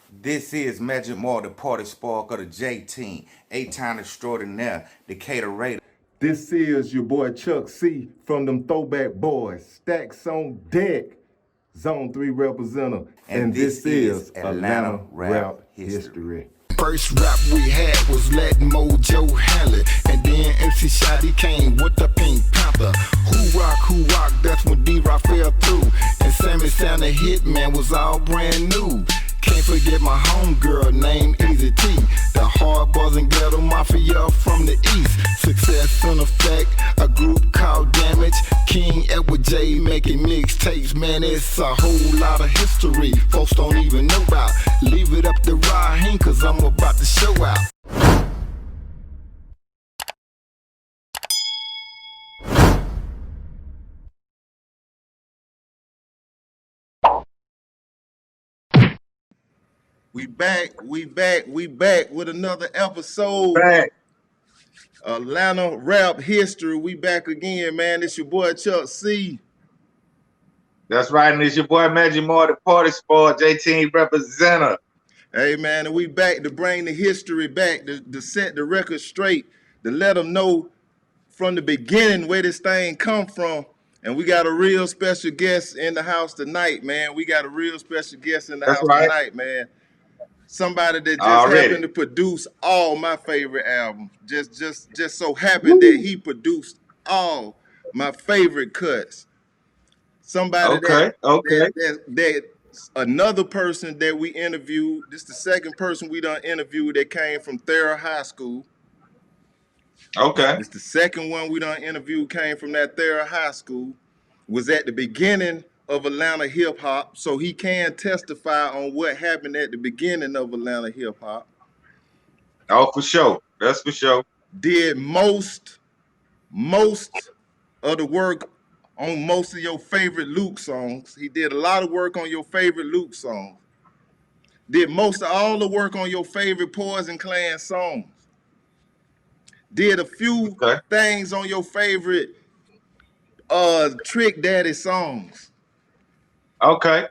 This is Magik Mark, the party spark of the J team, 8-time extraordinaire, Decatur Raider. This is your boy Chuck C from them Throwback Boys. Stacks on deck. Zone 3 representative. And this is Atlanta Rap History. First rap we had was letting Mojo handle it. And then MC Shotty came with the Pink Panther. Who rock, that's when D-Rock fell through. And Sammy Sound the Hitman was all brand new. Can't forget my homegirl named Easy T. The hard boys and ghetto mafia from the east. Success in effect, a group called Damage. King Edward J making mixtapes, man, it's a whole lot of history folks don't even know about. Leave it up to Raheem, cause I'm about to show out. We back with another episode. Back. Atlanta Rap History. We back again, man. It's your boy Chuck C. That's right, and it's your boy Magik Mark, the party sport, J-Team representative. Hey, man, and we back to bring the history back, to set the record straight, to let them know from the beginning where this thing come from. And we got a real special guest in the house tonight, man. We got a real special guest in the house tonight, man. Somebody that just happened to produce all my favorite albums. Just so happened that he produced all my favorite cuts. Somebody that another person that we interviewed. This is the second person we done interviewed that came from Thera High School. Okay. It's the second one we done interviewed came from that Thera High School. Was at the beginning of Atlanta hip hop, so he can testify on what happened at the beginning of Atlanta hip hop. Oh, for sure. That's for sure. Did most of the work on most of your favorite Luke songs. He did a lot of work on your favorite Luke songs. Did most of all the work on your favorite Poison Clan songs. Did a few things on your favorite Trick Daddy songs. Okay.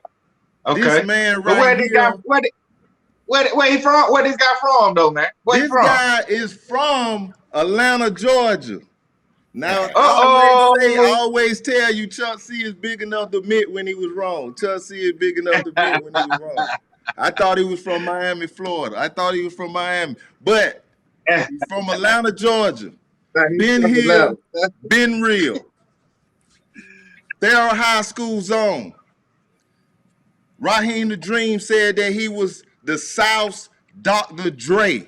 This man right where here. Where he from? Where this guy from though, man? Where this he from? Guy is from Atlanta, Georgia. Now, I always tell you, Chuck C is big enough to admit when he was wrong. Chuck C is big enough to admit when he was wrong. I thought he was from Miami, Florida. I thought he was from Miami, but he's from Atlanta, Georgia. Been here, been real. Thera High School zone. Raheem the Dream said that he was the South's Dr. Dre.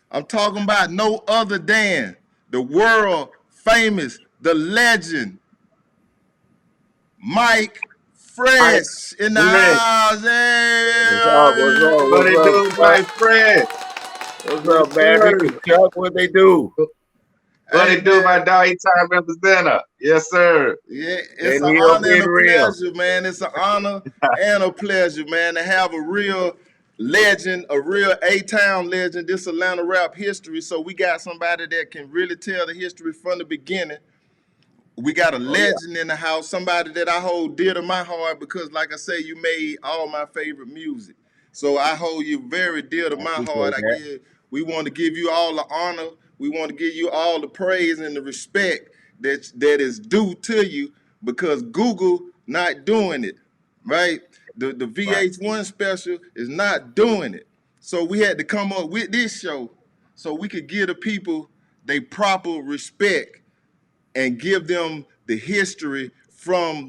I'm talking about no other than the world famous, the legend, Mike Fresh in the house. Hey, what they do, Mike Fresh? What's up, man? Chuck, what they do? What they do, my dog? 8-time representative. Yes, sir. Yeah, it's an honor and a pleasure, man. It's an honor and a pleasure, man, to have a real legend, a real A-Town legend, this Atlanta rap history. So we got somebody that can really tell the history from the beginning. We got a legend in the house, somebody that I hold dear to my heart because, like I say, you made all my favorite music. So I hold you very dear to my heart. We want to give you all the honor. We want to give you all the praise and the respect that is due to you because Google not doing it, right? The VH1 special is not doing it. So we had to come up with this show so we could give the people their proper respect and give them the history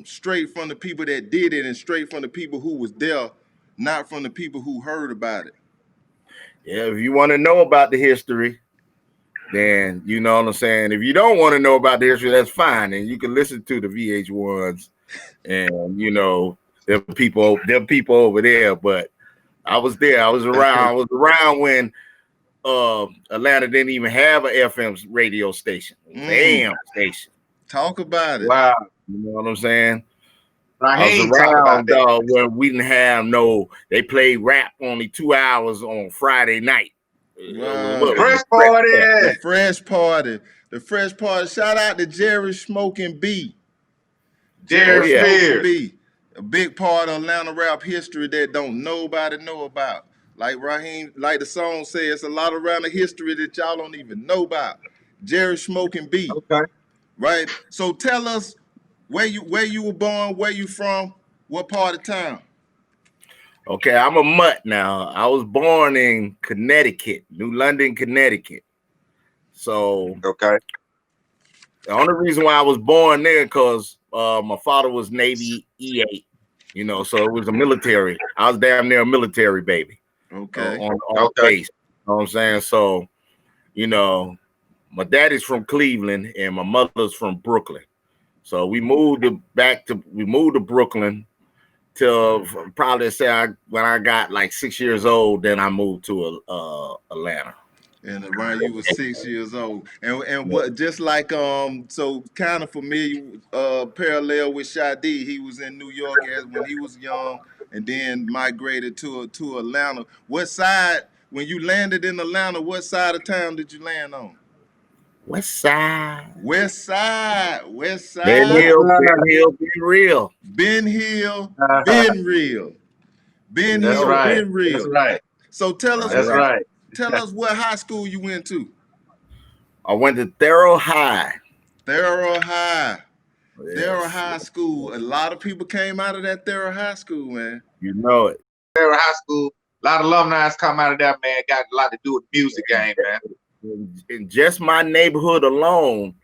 straight from the people that did it and straight from the people who was there, not from the people who heard about it. Yeah, if you want to know about the history, then you know what I'm saying. If you don't want to know about the history, that's fine, and you can listen to the VH1s, and you know them people over there. But I was there. I was around. I was around when Atlanta didn't even have an FM radio station. AM station. Talk about it. Wow. You know what I'm saying? I was around when we didn't have they played rap only 2 hours on Friday night. Wow. Fresh party. The fresh party. Shout out to Jerry Smoking B. Jerry B. a big part of Atlanta rap history that don't nobody know about. Like Raheem, like the song says, a lot of Atlanta history that y'all don't even know about. Jerry Smoking B, Okay. right? So tell us where you were born, where you from, what part of town? Okay, I'm a mutt now. I was born in Connecticut, New London, Connecticut. So Okay. the only reason why I was born there because my father was Navy E8, you know, so it was a military. I was damn near a military baby. Okay. On base. You know what I'm saying? So, you know, my daddy's from Cleveland and my mother's from Brooklyn. So we moved to Brooklyn till probably when I got like 6 years old, then I moved to Atlanta. And around you was 6 years old. And what just like so kind of familiar parallel with Shadi, he was in New York as when he was young and then migrated to Atlanta. What side, when you landed in Atlanta, what side of town did you land on? West Side. West Side. West Side. Ben Hill, Ben Real. Ben Hill, Ben Real. Ben That's Hill, right. Ben Real. That's right. So tell us That's right. Tell us what high school you went to. I went to Thorough High. Thorough High. Yes. Thorough High School. A lot of people came out of that Thorough High School, man. You know it. Thorough High School. A lot of alumni come out of that, man. Got a lot to do with the music game, man. In just my neighborhood alone,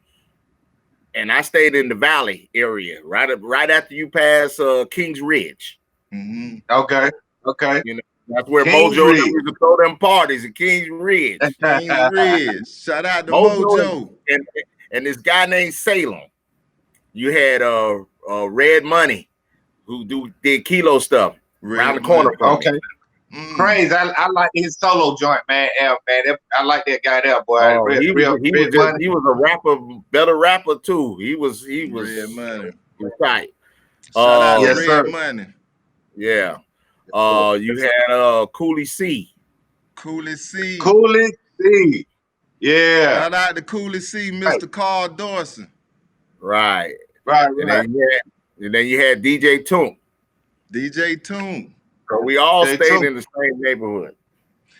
and I stayed in the Valley area, right after you pass Kings Ridge. Mm-hmm. Okay. You know, that's where Kings Mojo Ridge. used to throw them parties in Kings Ridge. Kings Ridge. Shout out to Mojo. And this guy named Salem. You had Red Money, who did Kilo stuff around the corner from me. Okay. Crazy. I like his solo joint, man. I like that guy there, boy. He was a rapper, better rapper too. He was Red Money. Right. Shout out yes, to sir. Red Money. Yeah. You had Cooley C. Cooley C. Cooley C. Yeah. Shout out to Cooley C, Mr. Carl Dawson. Right. Right. And then you had DJ Toomp. DJ Toomp. So we all DJ stayed Toomp. in the same neighborhood.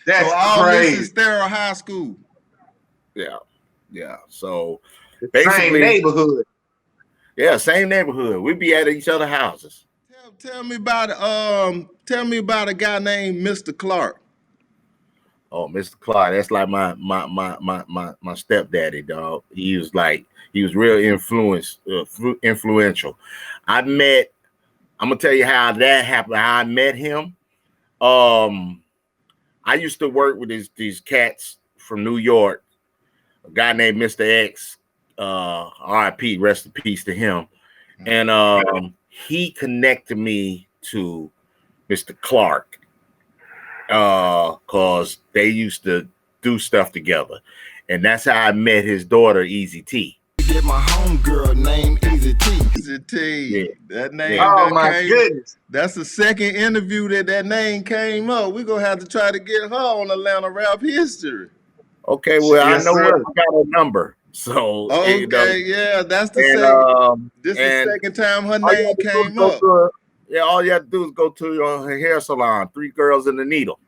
That's So all crazy. this is Thorough High School. Yeah. So Same basically, neighborhood. yeah, same neighborhood. We'd be at each other's houses. Tell me about a guy named Mr. Clark. Oh, Mr. Clark, that's like my stepdaddy, dog. He was real influential. I'm gonna tell you how that happened, how I met him. I used to work with these cats from New York, a guy named Mr. X, RIP, rest in peace to him. And he connected me to Mr. Clark. Cause they used to do stuff together, and that's how I met his daughter, Easy T. Get my homegirl named Easy T. Easy T. Yeah. That name. Oh that my came, goodness. That's the second interview that name came up. We're gonna have to try to get her on Atlanta rap history. Okay, well, Yes, I know sir. where I got her number. So Okay, you know, yeah, that's the and, second. This is and the second time her all you name have to do is came go up. to all you have to do is go to her hair salon, 3 Girls and a Needle.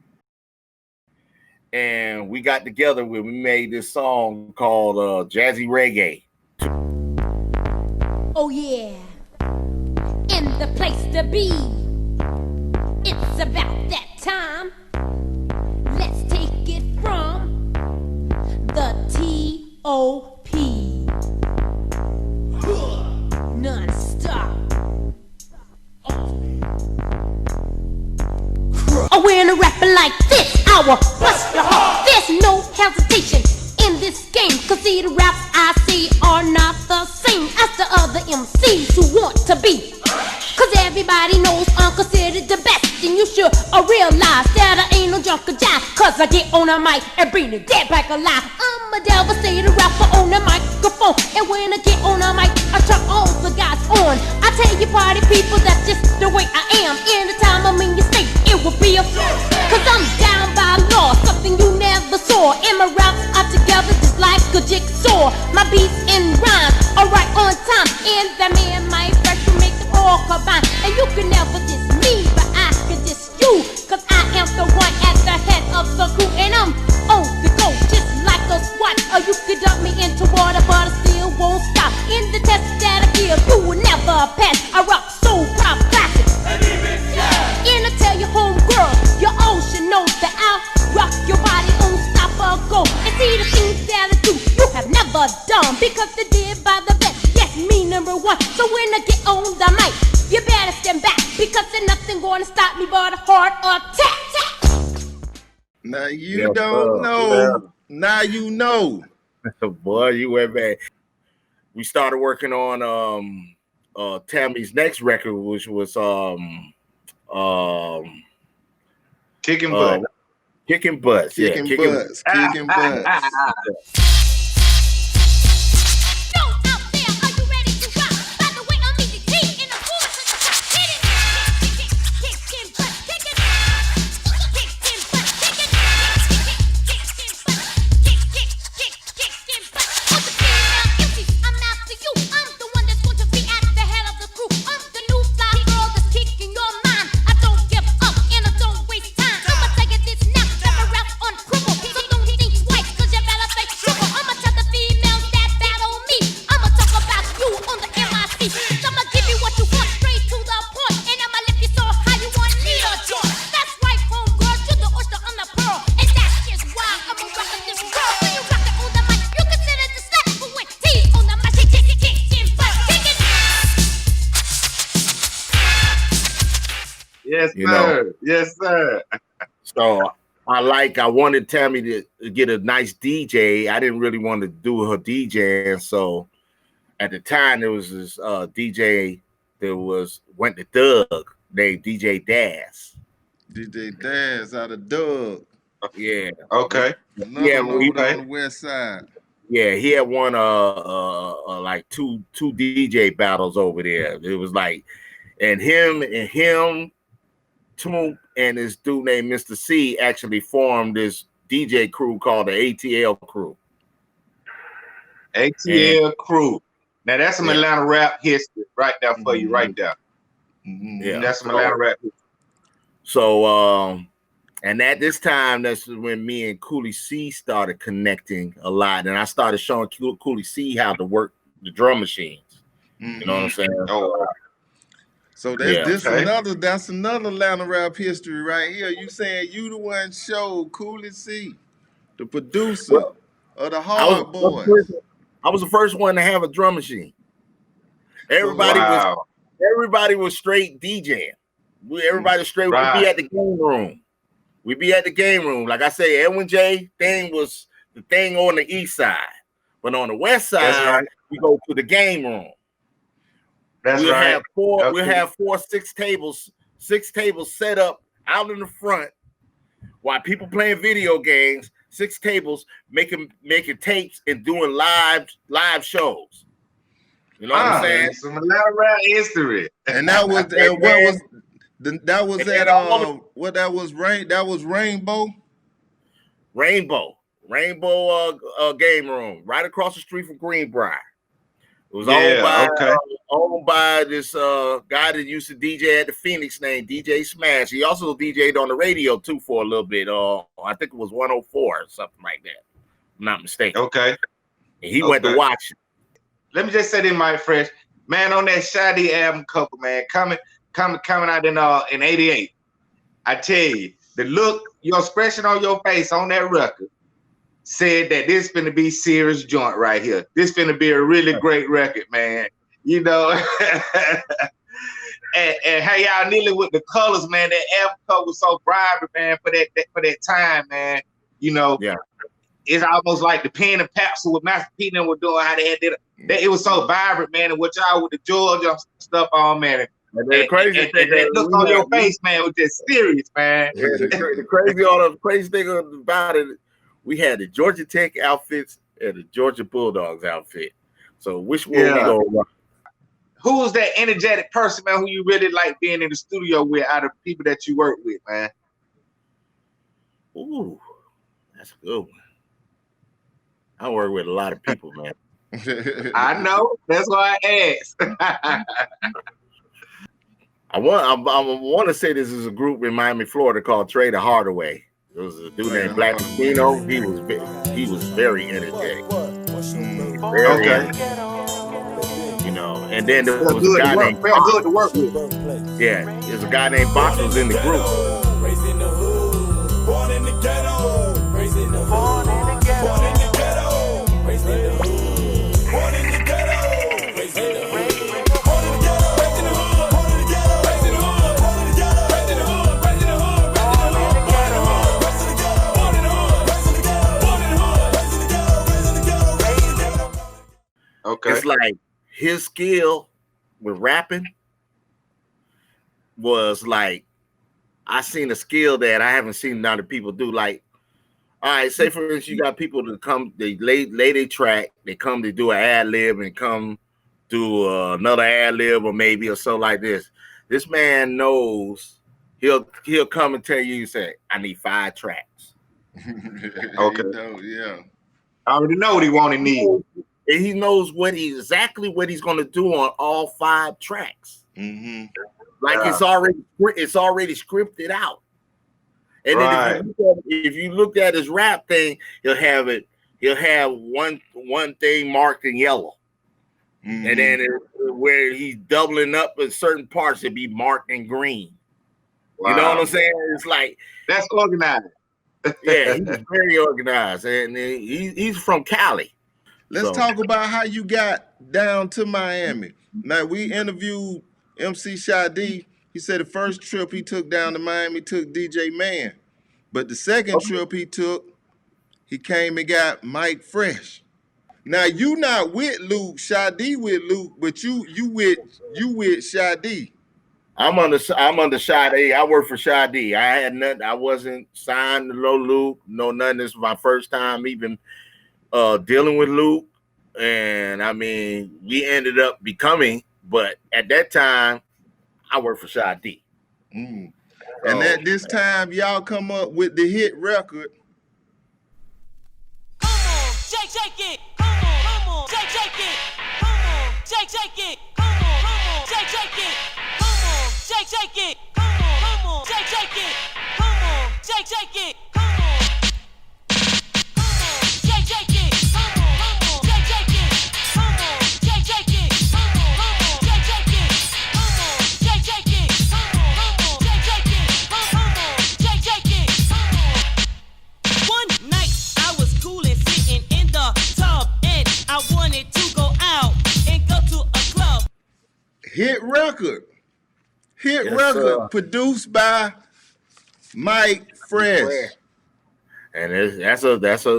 And we got together we made this song called Jazzy Reggae. Oh yeah, in the place to be. It's about that time. Let's take it from the T.O.P. Non-stop. Oh, when a rapper like this, I will bust your heart. There's no hesitation in this game, cause see the raps I see are not the same as the other MCs who want to be. Cause everybody knows I'm considered the best, and you should realize that I ain't no drunk or jive. Cause I get on a mic and bring the dead back alive. I'm a devastated rapper on the microphone, and when I get on a mic, I turn all the guys on. I tell you party people, that's just the way I am. Anytime I'm in your state, it will be a flow. Cause I'm down by law, something you never saw. And my raps are together just like a jigsaw. My beats and rhymes are right on time, and that man might fresh to make the all combine. And you can never dumb because they did by the best. Yes, me number one. So when I get on the mic, you better stand back because there's nothing going to stop me but a heart attack. Now you don't know. Now you know. Boy, you went back. We started working on Tammy's next record, which was Kicking butt. Kicking butts. Kicking butts. Kicking butts. Yes, You sir. know. Yes, sir. So I wanted Tammy to get a nice DJ. I didn't really want to do her DJing. So at the time there was this DJ that went to Doug named DJ Daz. DJ Daz out of Doug. Yeah. Okay. Another Yeah, one we- over there on the west side. Yeah, he had won like two DJ battles over there. It was like, and him, Toomp, and this dude named Mr. C actually formed this DJ crew called the ATL crew. ATL crew. Now that's some Yeah. Atlanta rap history right there for you, right there. Yeah. That's some Atlanta rap history. So and at this time, that's when me and Cooley C started connecting a lot, and I started showing Cooley C how to work the drum machines. You know what I'm saying? Oh, So that's okay. that's another Atlanta rap history right here. You saying you the one showed Cooley C, the producer of the Hard Boys. I was the first one to have a drum machine. Everybody was straight DJing. Everybody was straight. Right. We'd be at the game room. Like I say, Edwin J thing was the thing on the east side, but on the west side, right. we go to the game room. That's We'll right. have four. Okay. We'll have six tables set up out in the front while people playing video games. 6 tables making tapes and doing live shows. You know what I'm saying? Some Atlanta rap history. And that was And what was that was and at all that was Rainbow. Rainbow game room right across the street from Greenbrier. It was owned by this guy that used to DJ at the Phoenix named DJ Smash. He also DJ'd on the radio too for a little bit. I think it was 104 or something like that. I'm not mistaken. Okay. And he went to watch it. Let me just say this, my fresh man, on that Shadi album cover, man, coming out in '88. I tell you, the look, your expression on your face on that record said that this finna be serious joint right here. This finna be a really great record, man. You know, and how y'all kneeling with the colors, man. That album cover was so vibrant, man, for that time, man. You know, Yeah. It's almost like the pen and capsule with Master P and them were doing how they had it. It was so vibrant, man, and what y'all with the Georgia stuff on, man. And the crazy thing that look on your face, man, was just serious, man. Yeah, the crazy thing about it, we had the Georgia Tech outfits and the Georgia Bulldogs outfit. So which one we go rock? Who was that energetic person, man, who you really like being in the studio with out of people that you work with, man? Ooh, that's a good one. I work with a lot of people, man. I know. That's why I asked. I want to say this is a group in Miami, Florida called Trader Hardaway. There was a dude named Black Casino. He was very energetic. Very energetic. You know, and then there was a guy named good to work with. Yeah, there's a guy named Box was in the group. Raised in the hood, born in the ghetto. Raised in the hood, born in the ghetto. Raised in the hood. it's like his skill with rapping was like, I seen a skill that I haven't seen other people do. Like, all right, say for instance, you got people to come, they lay their track, they come to do an ad lib and come do another ad lib or maybe or so like this. This man knows he'll come and tell you, say, I need 5 tracks. Okay. Yeah. I already know what he want and need. And he knows exactly what he's gonna do on all 5 tracks. Mm-hmm. Like it's already scripted out. And then if you looked at his rap thing, he'll have one thing marked in yellow. Mm-hmm. And then where he's doubling up in certain parts, it'd be marked in green. Wow. You know what I'm saying? It's like that's organized. Yeah, he's very organized, and he's from Cali. Let's talk about how you got down to Miami. Now, we interviewed MC Shadi. He said the first trip he took down to Miami took DJ Man. But the second trip he took, he came and got Mike Fresh. Now, you not with Luke, Shadi with Luke, but you with Shadi. I'm under Shadi. I work for Shadi. I had nothing. I wasn't signed to Luke. No, nothing. This was my first time even dealing with Luke. And I mean, we ended up becoming, but at that time, I worked for Shadi. Mm. And at this time, y'all come up with the hit record. Come on, shake it. Come on, shake it. Come on, shake it. Come on, shake it. Come on, shake it. Come on, shake it. Come on, shake it. Come on, shake it. Come on, shake it. Come on, shake it. Come on, shake it. Come on, shake it. Come on, shake it. Come on. One night I was coolin', sitting in the tub, and I wanted to go out and go to a club. Hit record. Hit record produced by Mike Fresh. And that's a record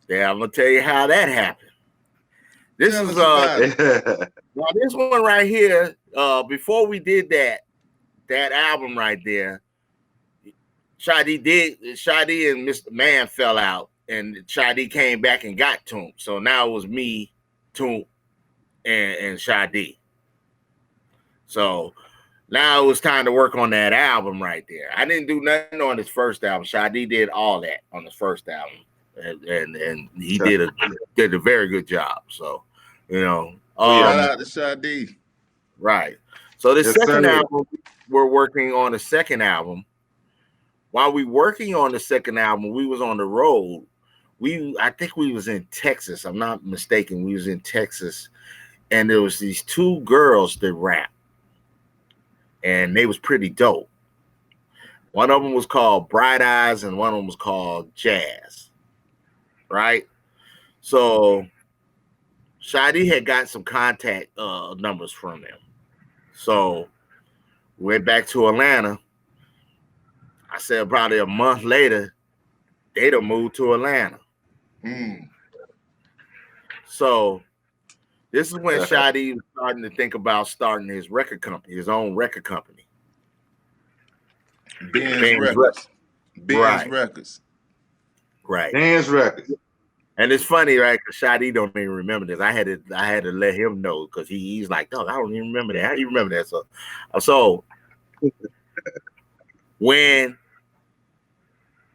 that I'm gonna tell you how that happened. This is now this one right here. Before we did that album right there, Shadi and Mr. Man fell out, and Shadi came back and got Toomp. So now it was me, Toomp, and Shadi. So now it was time to work on that album right there. I didn't do nothing on his first album. Shadi did all that on his first album, and he did a very good job. So, you know, shout out to Shadi. Right. So the second album, we're working on the second album. While we working on the second album, we was on the road. I think we was in Texas. I'm not mistaken. We was in Texas, and there was these 2 girls that rap. And they was pretty dope. One of them was called Bright Eyes, and one of them was called Jazz. Right? So Shadi had got some contact numbers from them. So we went back to Atlanta. I said probably a month later, they'd have moved to Atlanta. Mm. So this is when Shadi was starting to think about starting his record company, his own record company. Ben's Records. Ben's Records. Right. Ben's Records. And it's funny, right? Because Shadi don't even remember this. I had to let him know because he's like, dog, I don't even remember that. How do you remember that? So when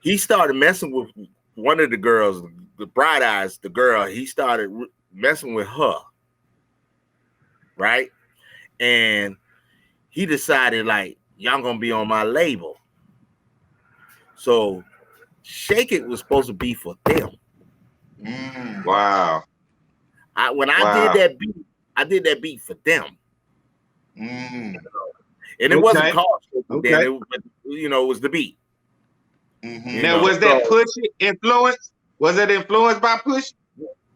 he started messing with one of the girls, the Bright Eyes, the girl, he started messing with her. Right? And he decided, like, y'all gonna be on my label. So Shake It was supposed to be for them. Mm. Wow. I did that beat for them. Mm. And it wasn't called Shake It then, it was the beat. Mm-hmm. Now, was that Push influence? Was it influenced by Push?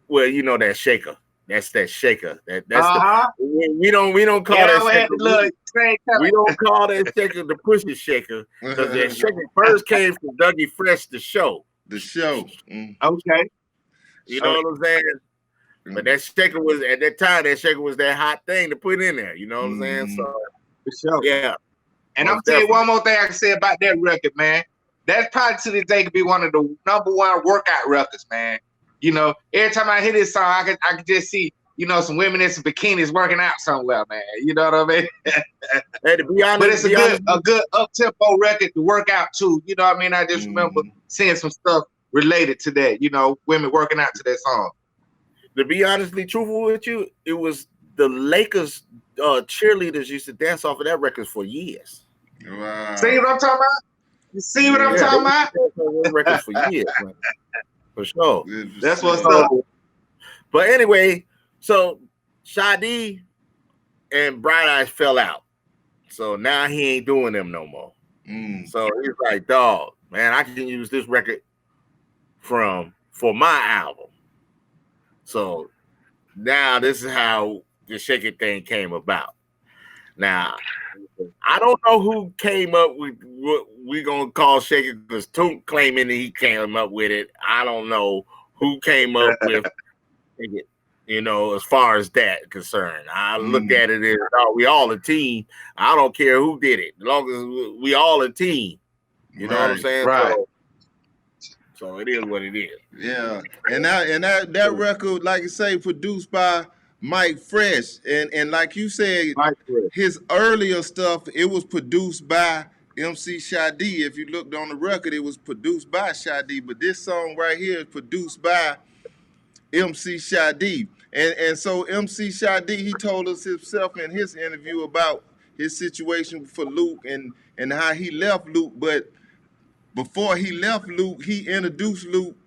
Well, you know that Shaker. That's that Shaker. That's we don't call that Shaker. We don't call that Shaker the Push Shaker because that Shaker first came from Dougie Fresh, the show. The show. Okay. You know what I'm saying? But that shaker was at that time. That shaker was that hot thing to put in there. You know what I'm saying? So For sure. yeah. And I'm tell you one more thing I can say about that record, man. That's probably to this day could be one of the #1 workout records, man. You know, every time I hear this song, I can just see, you know, some women in some bikinis working out somewhere, man. You know what I mean? Hey, to be honest, But it's a good up-tempo record to work out to. You know what I mean? I just remember seeing some stuff related to that, you know, women working out to that song. To be honestly truthful with you, it was the Lakers cheerleaders used to dance off of that record for years. Wow. See what I'm talking about? You see what I'm talking about? Records for years, man. For sure. That's what's up. But anyway, so Shadi and Bright Eyes fell out. So now he ain't doing them no more. So he's like, dog, man, I can use this record for my album. So now this is how the Shake It thing came about. Now, I don't know who came up with what we're going to call Shake It, because Toomp claiming that he came up with it. I don't know who came up with it, you know, as far as that concerned. I looked at it as, oh, we all a team. I don't care who did it, as long as we all a team. You know what I'm saying? Right. So it is what it is. Yeah, and that record, like I say, produced by Mike Fresh, and like you said, his earlier stuff, it was produced by MC Shadi. If you looked on the record, it was produced by Shadi, but this song right here is produced by MC Shadi. And so MC Shadi, he told us himself in his interview about his situation for Luke and how he left Luke, but before he left Luke, he introduced Luke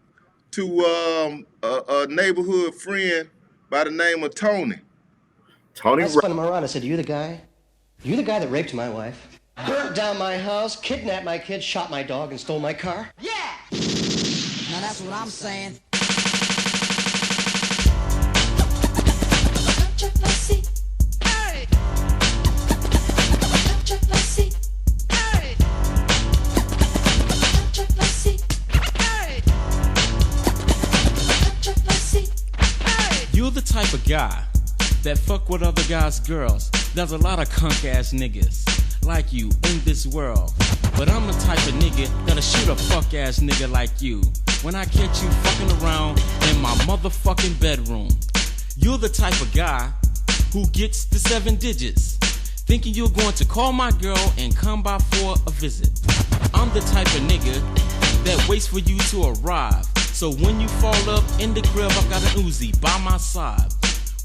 to a neighborhood friend by the name of Tony. I spun him around. I said, you the guy? You the guy that raped my wife? Burnt down my house, kidnapped my kid, shot my dog, and stole my car? Yeah! Now that's what I'm saying. Controversy. Hey! Controversy. Hey! Controversy. Hey! Controversy. Hey! You're the type of guy that fuck with other guys' girls. There's a lot of punk ass niggas like you in this world. But I'm the type of nigga that'll shoot a fuck ass nigga like you when I catch you fucking around in my motherfucking bedroom. You're the type of guy who gets the 7 digits, thinking you're going to call my girl and come by for a visit. I'm the type of nigga that waits for you to arrive. So when you fall up in the crib, I got an Uzi by my side.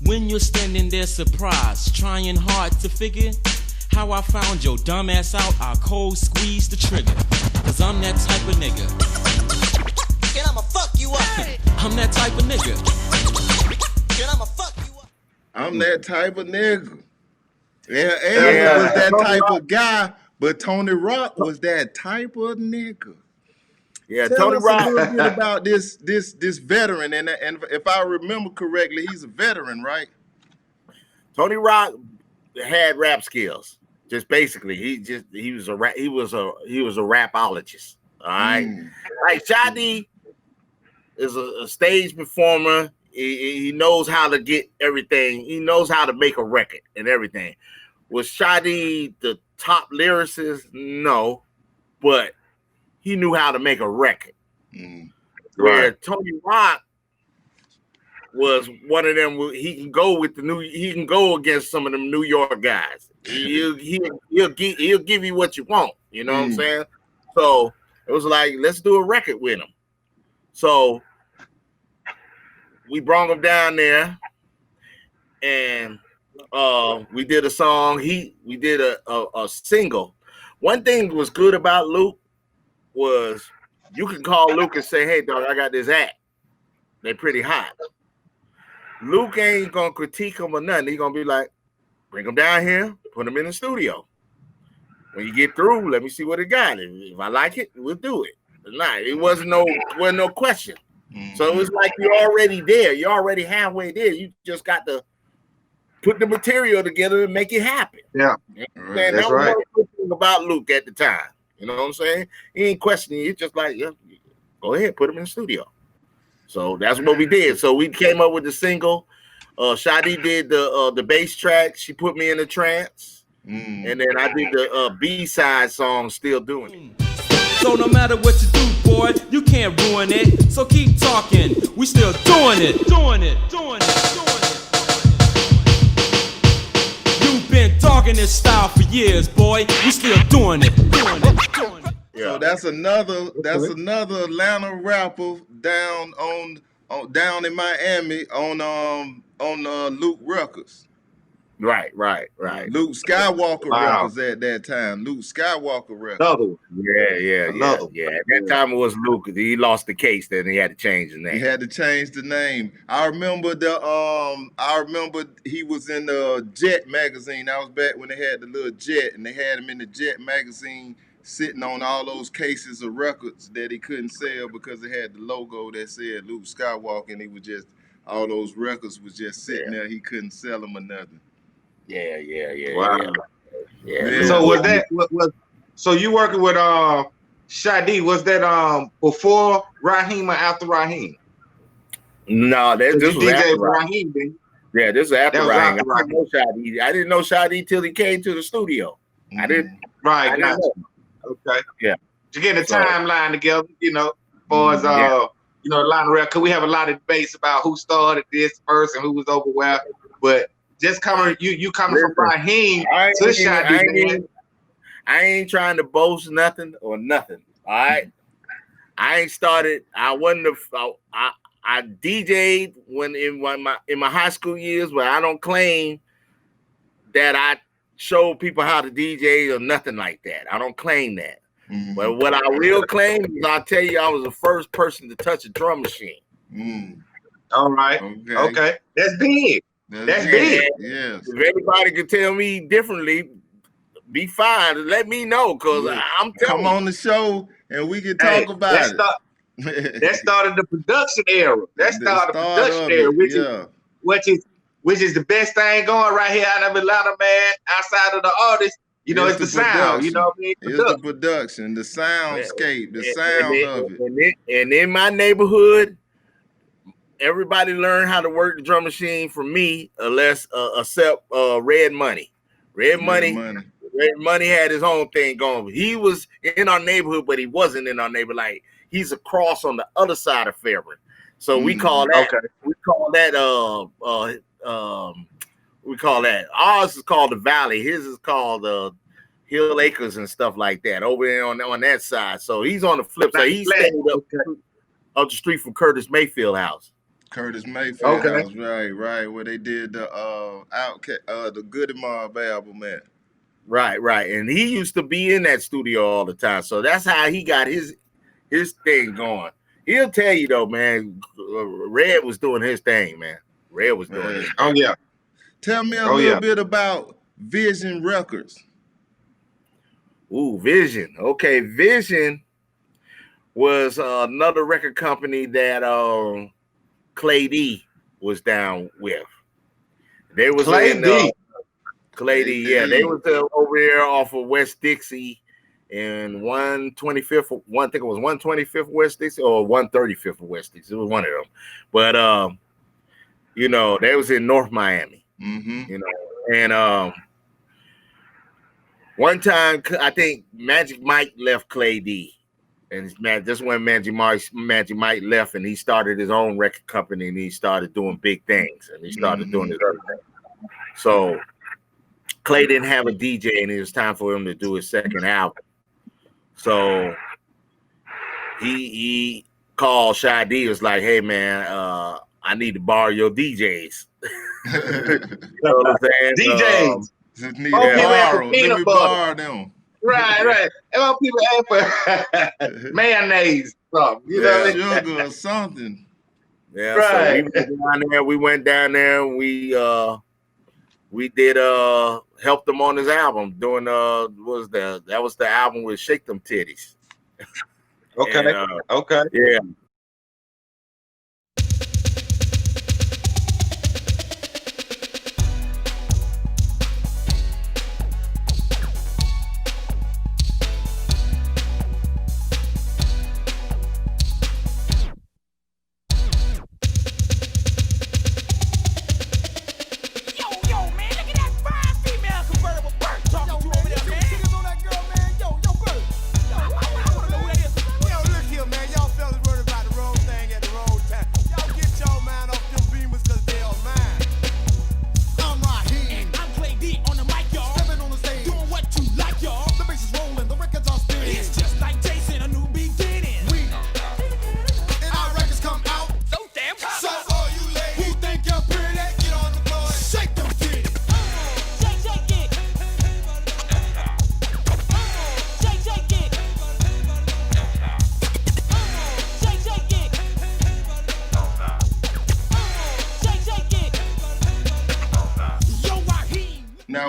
When you're standing there surprised, trying hard to figure how I found your dumb ass out, I cold squeeze the trigger. Cause I'm that type of nigga. And I'ma fuck you up. I'm that type of nigga. And I'ma fuck you up. I'm that type of nigga. Yeah, was that type of guy, but Tony Rock was that type of nigga. Yeah, Tell Tony us Rock. a little bit about this veteran, and if I remember correctly, he's a veteran, right? Tony Rock had rap skills. Just basically, he was a rapologist. All right, like Shadi is a stage performer. He knows how to get everything. He knows how to make a record and everything. Was Shadi the top lyricist? No, but he knew how to make a record. Where Tony Rock was one of them. He can go against some of them New York guys. He'll give you what you want. You know what I'm saying? So it was like, let's do a record with him. So we brought him down there, and we did a song. We did a single. One thing was good about Luke was you can call Luke and say, hey, dog, I got this act. They're pretty hot. Luke ain't going to critique him or nothing. He's going to be like, bring him down here, put him in the studio. When you get through, let me see what it got. If I like it, we'll do it. If not, it wasn't no question. So it was like you're already there. You're already halfway there. You just got to put the material together and make it happen. Yeah. And that was one good thing about Luke at the time. You know what I'm saying? He ain't questioning it. Just like, yeah, go ahead, put him in the studio. So that's what we did. So we came up with the single. Shadi did the bass track. She put me in a trance. And then I did the B-side song, Still Doing It. So no matter what you do, boy, you can't ruin it. So keep talking, we still doing it. You've been talking this style for years, boy. We still doing it. So that's another Atlanta rapper down down in Miami on Luke Records. Right. Luke Skywalker Records at that time. Luke Skywalker Records. Another one. Yeah. At that time it was Luke. He lost the case, then he had to change the name. He had to change the name. I remember he was in the Jet magazine. That was back when they had the little Jet, and they had him in the Jet magazine sitting on all those cases of records that he couldn't sell because it had the logo that said Luke Skywalker, and he was just all those records was just sitting there. He couldn't sell them or nothing. Yeah. Wow. Yeah. So so you working with Shadi? Was that before Raheem or after Raheem? No, this was DJ after Raheem. Then. Yeah, this is after That was Raheem. after I didn't know Shadi till he came to the studio. I didn't. Right. I didn't know. Okay. Yeah. To get a timeline together, for as Atlanta rap, because we have a lot of debates about who started this first and who was over where. But just coming, you coming from Raheem to Shadi. I ain't trying to boast nothing. All right. I ain't started. I DJ'd when in my high school years, but I don't claim that I showed people how to DJ or nothing like that. I don't claim that. But what I will claim is I'll tell you I was the first person to touch a drum machine. All right. Okay. That's big. That's big. Yes. If anybody could tell me differently, be fine. Let me know, because I'm telling Come on the show and we can talk about it. That started the production era. That started the production era, which is the best thing going right here out of Atlanta, man. Outside of the artist, it's the sound. You know what I mean? It's the production, the soundscape, the sound of it. And in my neighborhood, everybody learned how to work the drum machine from me, except Red Money. Red Money had his own thing going. He was in our neighborhood, but he wasn't in our neighborhood. Like, he's across on the other side of Fairburn. So we call that. We call that. Ours is called the Valley. His is called Hill Acres and stuff like that over there on that side. So he's on the flip side. He's staying up the street from Curtis Mayfield house. Curtis Mayfield house, right, where they did the the Goody Mob album at. Right. And he used to be in that studio all the time. So that's how he got his thing going. He'll tell you though, man, Red was doing his thing, man. Red was doing his thing. Oh yeah. Tell me a little bit about Vision Records. Ooh, Vision. Okay, Vision was another record company that Clay D was down with. They was Clay D. Yeah. They was over there off of West Dixie and 125th. I think it was 125th West Dixie or 135th West Dixie. It was one of them. But they was in North Miami. And one time I think Magik Mark left Clay D. And just when Magik Mark left, and he started his own record company, and he started doing big things, and he started doing his other thing. So Clay didn't have a DJ, and it was time for him to do his second album. So he called Shadi. Was like, "Hey man, I need to borrow your DJs." You know what I'm saying? DJs. Let me borrow them. Right. And all people ask for mayonnaise, something, sugar or something. Yeah, right. So we went down there and we did helped him on his album doing that was the album with Shake Them Titties. Okay. And, okay. Yeah.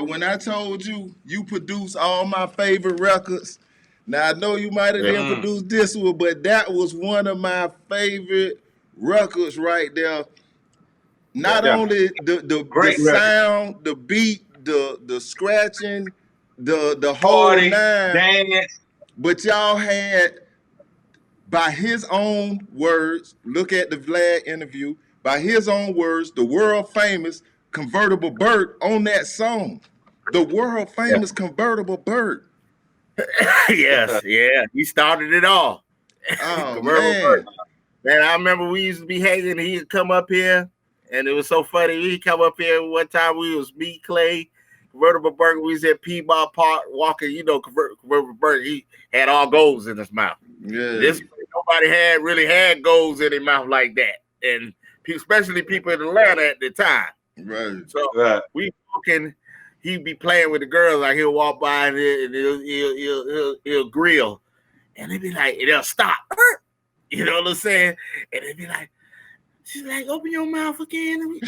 Now, when I told you you produce all my favorite records, now I know you might have didn't produce this one, but that was one of my favorite records right there. Not only the Great record. sound, the beat, the scratching, the whole Party, nine, dance. but y'all had, by his own words, look at the Vlad interview, by his own words, the world famous Convertible Burt on that song. The world famous Convertible Burt. Yes, yeah. He started it all. Oh, Convertible man. Burt. Man, I remember we used to be hanging and he'd come up here. And it was so funny. He'd come up here one time. We was me, Clay, Convertible Burt. We was at Piedmont Park walking. You know, Convertible Burt. He had all golds in his mouth. Yeah. This nobody really had golds in his mouth like that, and especially people in Atlanta at the time. Right. So we walking. He'd be playing with the girls. Like he'll walk by and he'll grill, and they'd be like, they'll stop. You know what I'm saying? And they'd be like. She's like, open your mouth again.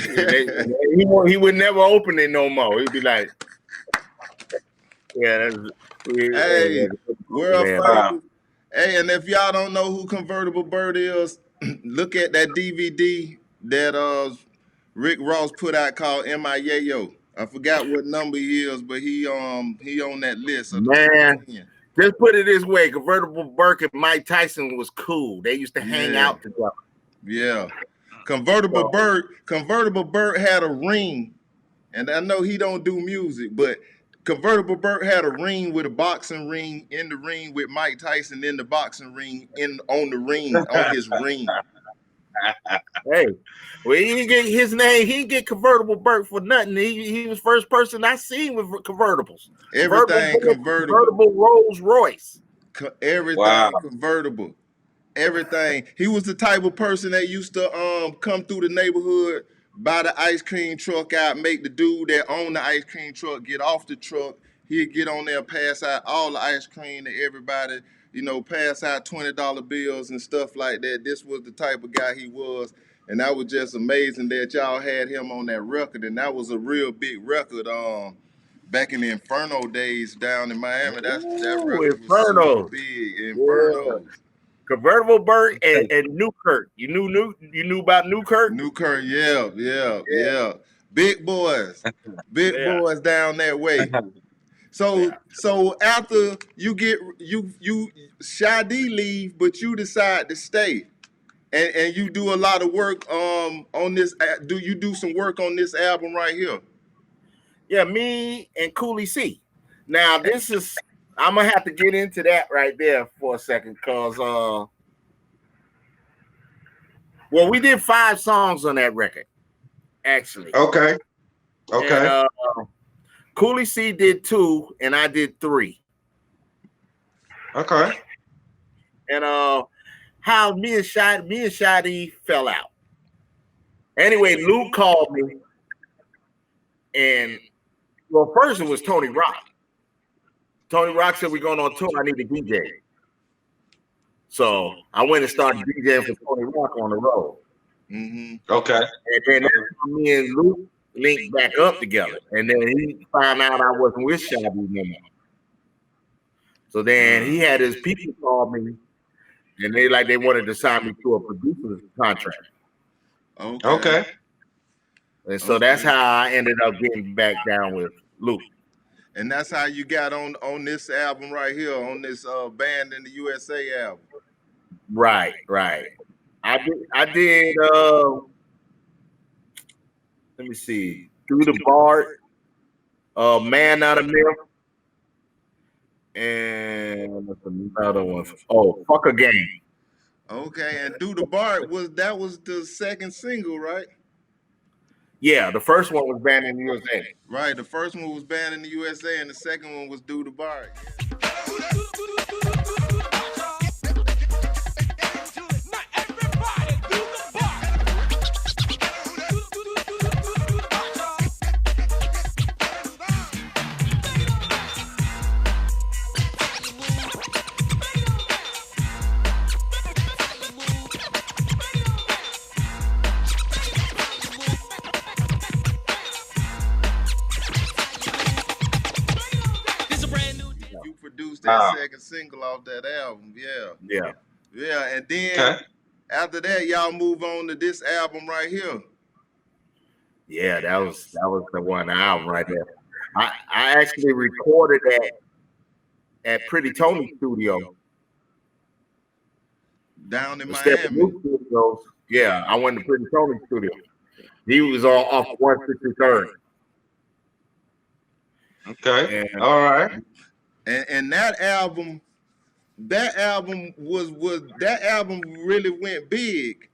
He would never open it no more. He'd be like, yeah, hey, world famous. Hey, and if y'all don't know who Convertible Burt is, look at that DVD that Rick Ross put out called M.I.Yayo. I forgot what number he is, but he on that list. Man, just put it this way: Convertible Burt and Mike Tyson was cool. They used to hang out together. Yeah. Convertible Burt had a ring, and I know he don't do music, but Convertible Burt had a ring with a boxing ring in the ring with Mike Tyson in the boxing ring on the ring on his ring. Hey, well, he didn't get his name. He didn't get Convertible Burt for nothing. He was first person I seen with convertibles. Everything convertible Rolls Royce. Everything convertible. Everything. He was the type of person that used to come through the neighborhood, buy the ice cream truck out, make the dude that owned the ice cream truck get off the truck. He'd get on there, pass out all the ice cream to everybody, pass out $20 bills and stuff like that. This was the type of guy he was. And that was just amazing that y'all had him on that record. And that was a real big record back in the Inferno days down in Miami. That record was super big. Inferno. Yeah. Convertible Burt and Newkirk. You knew about Newkirk? Newkirk, yeah. Big boys. Boys down that way. So after you get Shadi leave, but you decide to stay. And you do a lot of work on this. Do you do some work on this album right here? Yeah, me and Cooley C. Now this is I'm gonna have to get into that right there for a second, cause we did 5 songs on that record, actually. Okay. And, Cooley C did 2, and I did 3. Okay. And how me and Shadi fell out. Anyway, Luke called me, and first it was Tony Rock. Tony Rock said, we're going on tour. I need a DJ. So I went and started DJing for Tony Rock on the road. Mm-hmm. Okay. And then me and Luke linked back up together. And then he found out I wasn't with Shadi no more. So then he had his people call me, and they wanted to sign me to a producer's contract. Okay. And so that's how I ended up getting back down with Luke. And that's how you got on this album right here, on this Band in the USA album. Right. I did let me see, Through the Bard, Man Not a Myth, and what's another one? Oh, Fuck a Game. Okay, and Through the Bard was the second single, right? Yeah, the first one was Band in the USA. Right, the first one was Band in the USA, and the second one was Do the Bard. You produced that second single off that album. Yeah. And then after that, y'all move on to this album right here. Yeah, that was the one album right there. I actually recorded that at Pretty Tony Studio. Down in Miami. Yeah, I went to Pretty Tony Studio. He was off 163rd. Okay. All right. And that album really went big.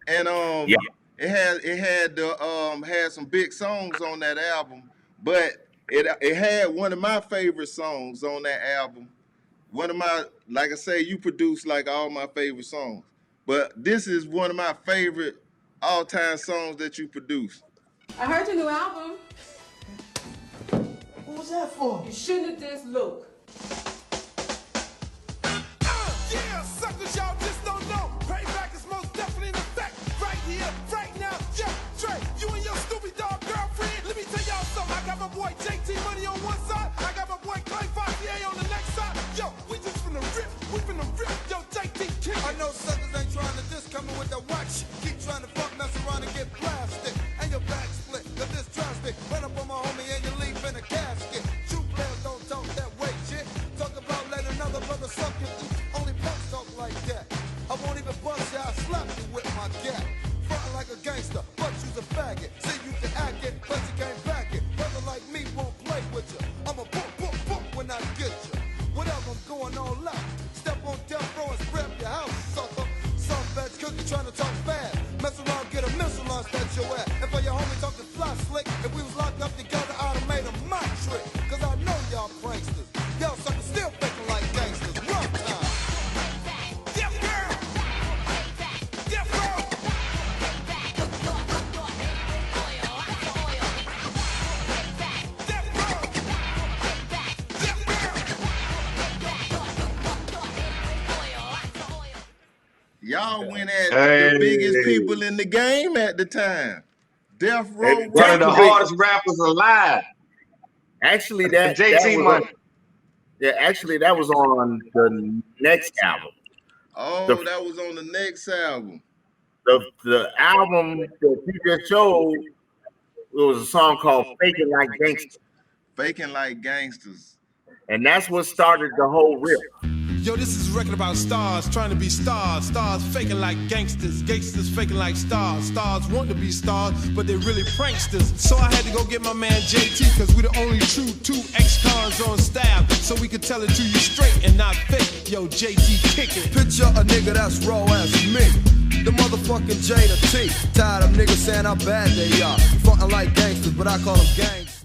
And it had some big songs on that album, but it had one of my favorite songs on that album. One of my, like I say, you produced like all my favorite songs, but this is one of my favorite all-time songs that you produced. I heard your new album. What was that for? You shouldn't have this look. Yeah, suckers, y'all just don't know. Payback is most definitely in effect. Right here, right now. Yeah, Trey, you and your stupid dog girlfriend. Let me tell y'all something. I got my boy JT Money on one side. I got my boy Clay Fossier on the next side. Yo, we just finna rip. We finna rip. Yo, JT King. I know suckers ain't trying to diss coming with that whack shit. Keep trying to fuck, mess around and get blasted. And your back split, cause this drastic. Run up on my homie and you leave in a casket. True players don't talk that way, shit. Talk about letting another brother suck you. Only punks talk like that. I won't even bust you, I slap you with my gap. Frontin' like a gangster, but you's a faggot. See, you can act it, but you can't back it. Brother like me won't play with you. I'ma boom when I get you. Whatever, I'm going all out. Step on death row and scrap your house, sucker. Some feds cookie trying to talk fast. Mess around, get a missile launched at your ass. And for your homie talking fly slick, if we was locked up together, I'd have made a my trick. Cause I know y'all pranksters. Y'all suckers still faking like gangsters. Run time. Deaf girl. Deaf girl. Y'all went at the biggest people in the game at the time. Death Row. One of the hardest rappers alive. Actually, that JT Money. Yeah, actually, that was on the next album. Oh, that was on the next album. The album that you just showed, it was a song called "Faking Like Gangsters." Faking Like Gangsters. And that's what started the whole rip. Yo, this is a record about stars trying to be stars. Stars faking like gangsters. Gangsters faking like stars. Stars want to be stars, but they're really pranksters. So I had to go get my man JT, cause we the only true two ex-cons on staff. So we could tell it to you straight and not fake. Yo, JT kick it. Picture a nigga that's raw as me. The motherfucking J to T. Tired of niggas saying how bad they are. Frontin' like gangsters, but I call them gangsters.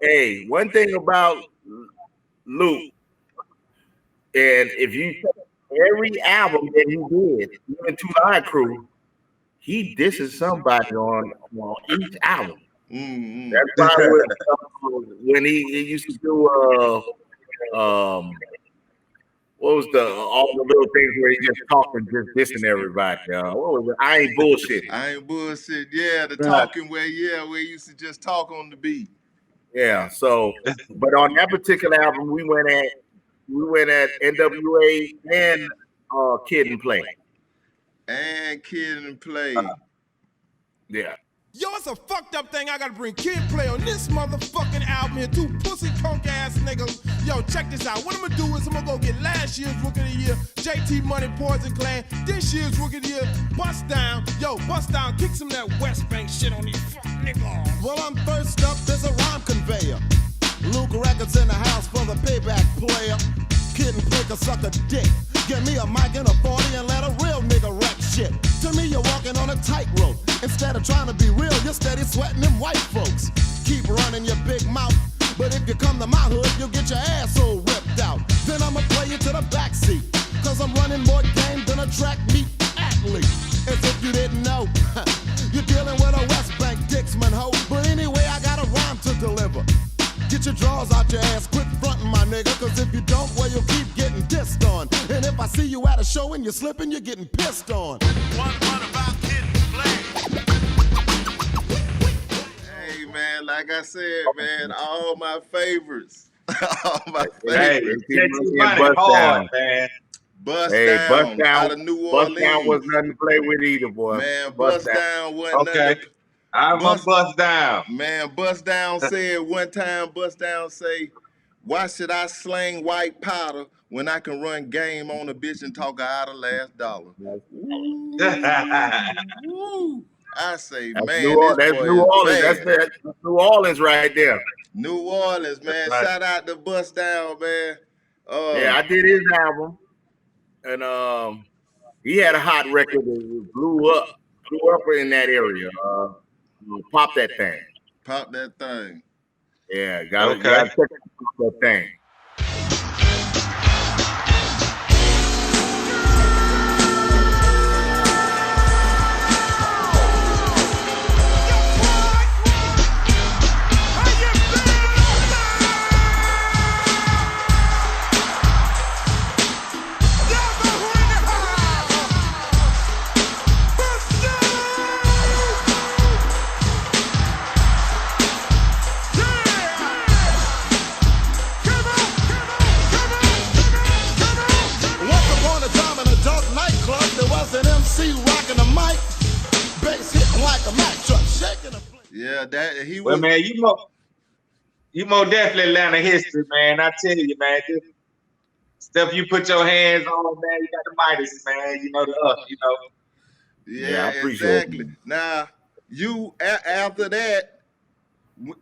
Hey, one thing about Luke, and if you every album that he did, even to the Crew, he disses somebody on each album. Mm-hmm. That's probably when he used to do what was all the little things where he just talking, just dissing everybody. What was it? I ain't bullshit. I ain't bullshit. Yeah, the talking where he used to just talk on the beat. Yeah. So, but on that particular album, we went at NWA and Kid and Play. And Kid and Play. Yeah. Yo, it's a fucked up thing. I gotta bring Kid Play on this motherfucking album here. Two pussy punk ass niggas. Yo, check this out. What I'm gonna do is I'm gonna go get last year's Rookie of the Year, JT Money, Poison Clan. This year's Rookie of the Year, Bust Down. Yo, Bust Down, kick some of that West Bank shit on these fuck niggas. Well, I'm first up. There's a rhyme conveyor. Luke Records in the house for the payback player. Kid and Play can suck a dick. Give me a mic and a 40 and let a real nigga rap shit. To me, you're walking on a tightrope. Instead of trying to be real, you're steady sweating them white folks. Keep running your big mouth, but if you come to my hood, you'll get your asshole ripped out. Then I'ma play you to the backseat, cause I'm running more game than a track meet athlete. As if you didn't know, you're dealing with a West Bank Dixman hoe. But anyway, I got a rhyme to deliver. Get your drawers out your ass, quit frontin', my nigga. Cause if you don't, well, you'll keep getting dissed on. And if I see you at a show and you're slipping, you're getting pissed on. One about Kid and Play. Hey, man, like I said, man, all my favorites. My Hey, favorite. JT Money hard, man. Bust Hey, Down out of New Bust Down was Orleans. nothing to play with either, boy. Man, Bust Down wasn't Okay. nothing. I'm a Bust Down. Man, Bust Down said one time, Bust Down say, why should I slang white powder when I can run game on a bitch and talk her out of last dollar? Ooh, woo. I say, That's man, this That's boy New is Orleans. bad. That's New Orleans right there. New Orleans, man. Right. Shout out to Bust Down, man. Yeah, I did his album, and he had a hot record that blew up in that area. Pop that thing. Pop that thing. Yeah, gotta Okay. check out that thing. Once upon a time in a dark nightclub, there was an MC rocking a mic, bass hitting like a Mack truck, shaking the place. Yeah, that he Well, was. man, you more definitely Atlanta history, man. I tell you, man, this stuff you put your hands on, man, you got the Midas, man. You know the you know. Yeah, I appreciate exactly. it. Now, you after that,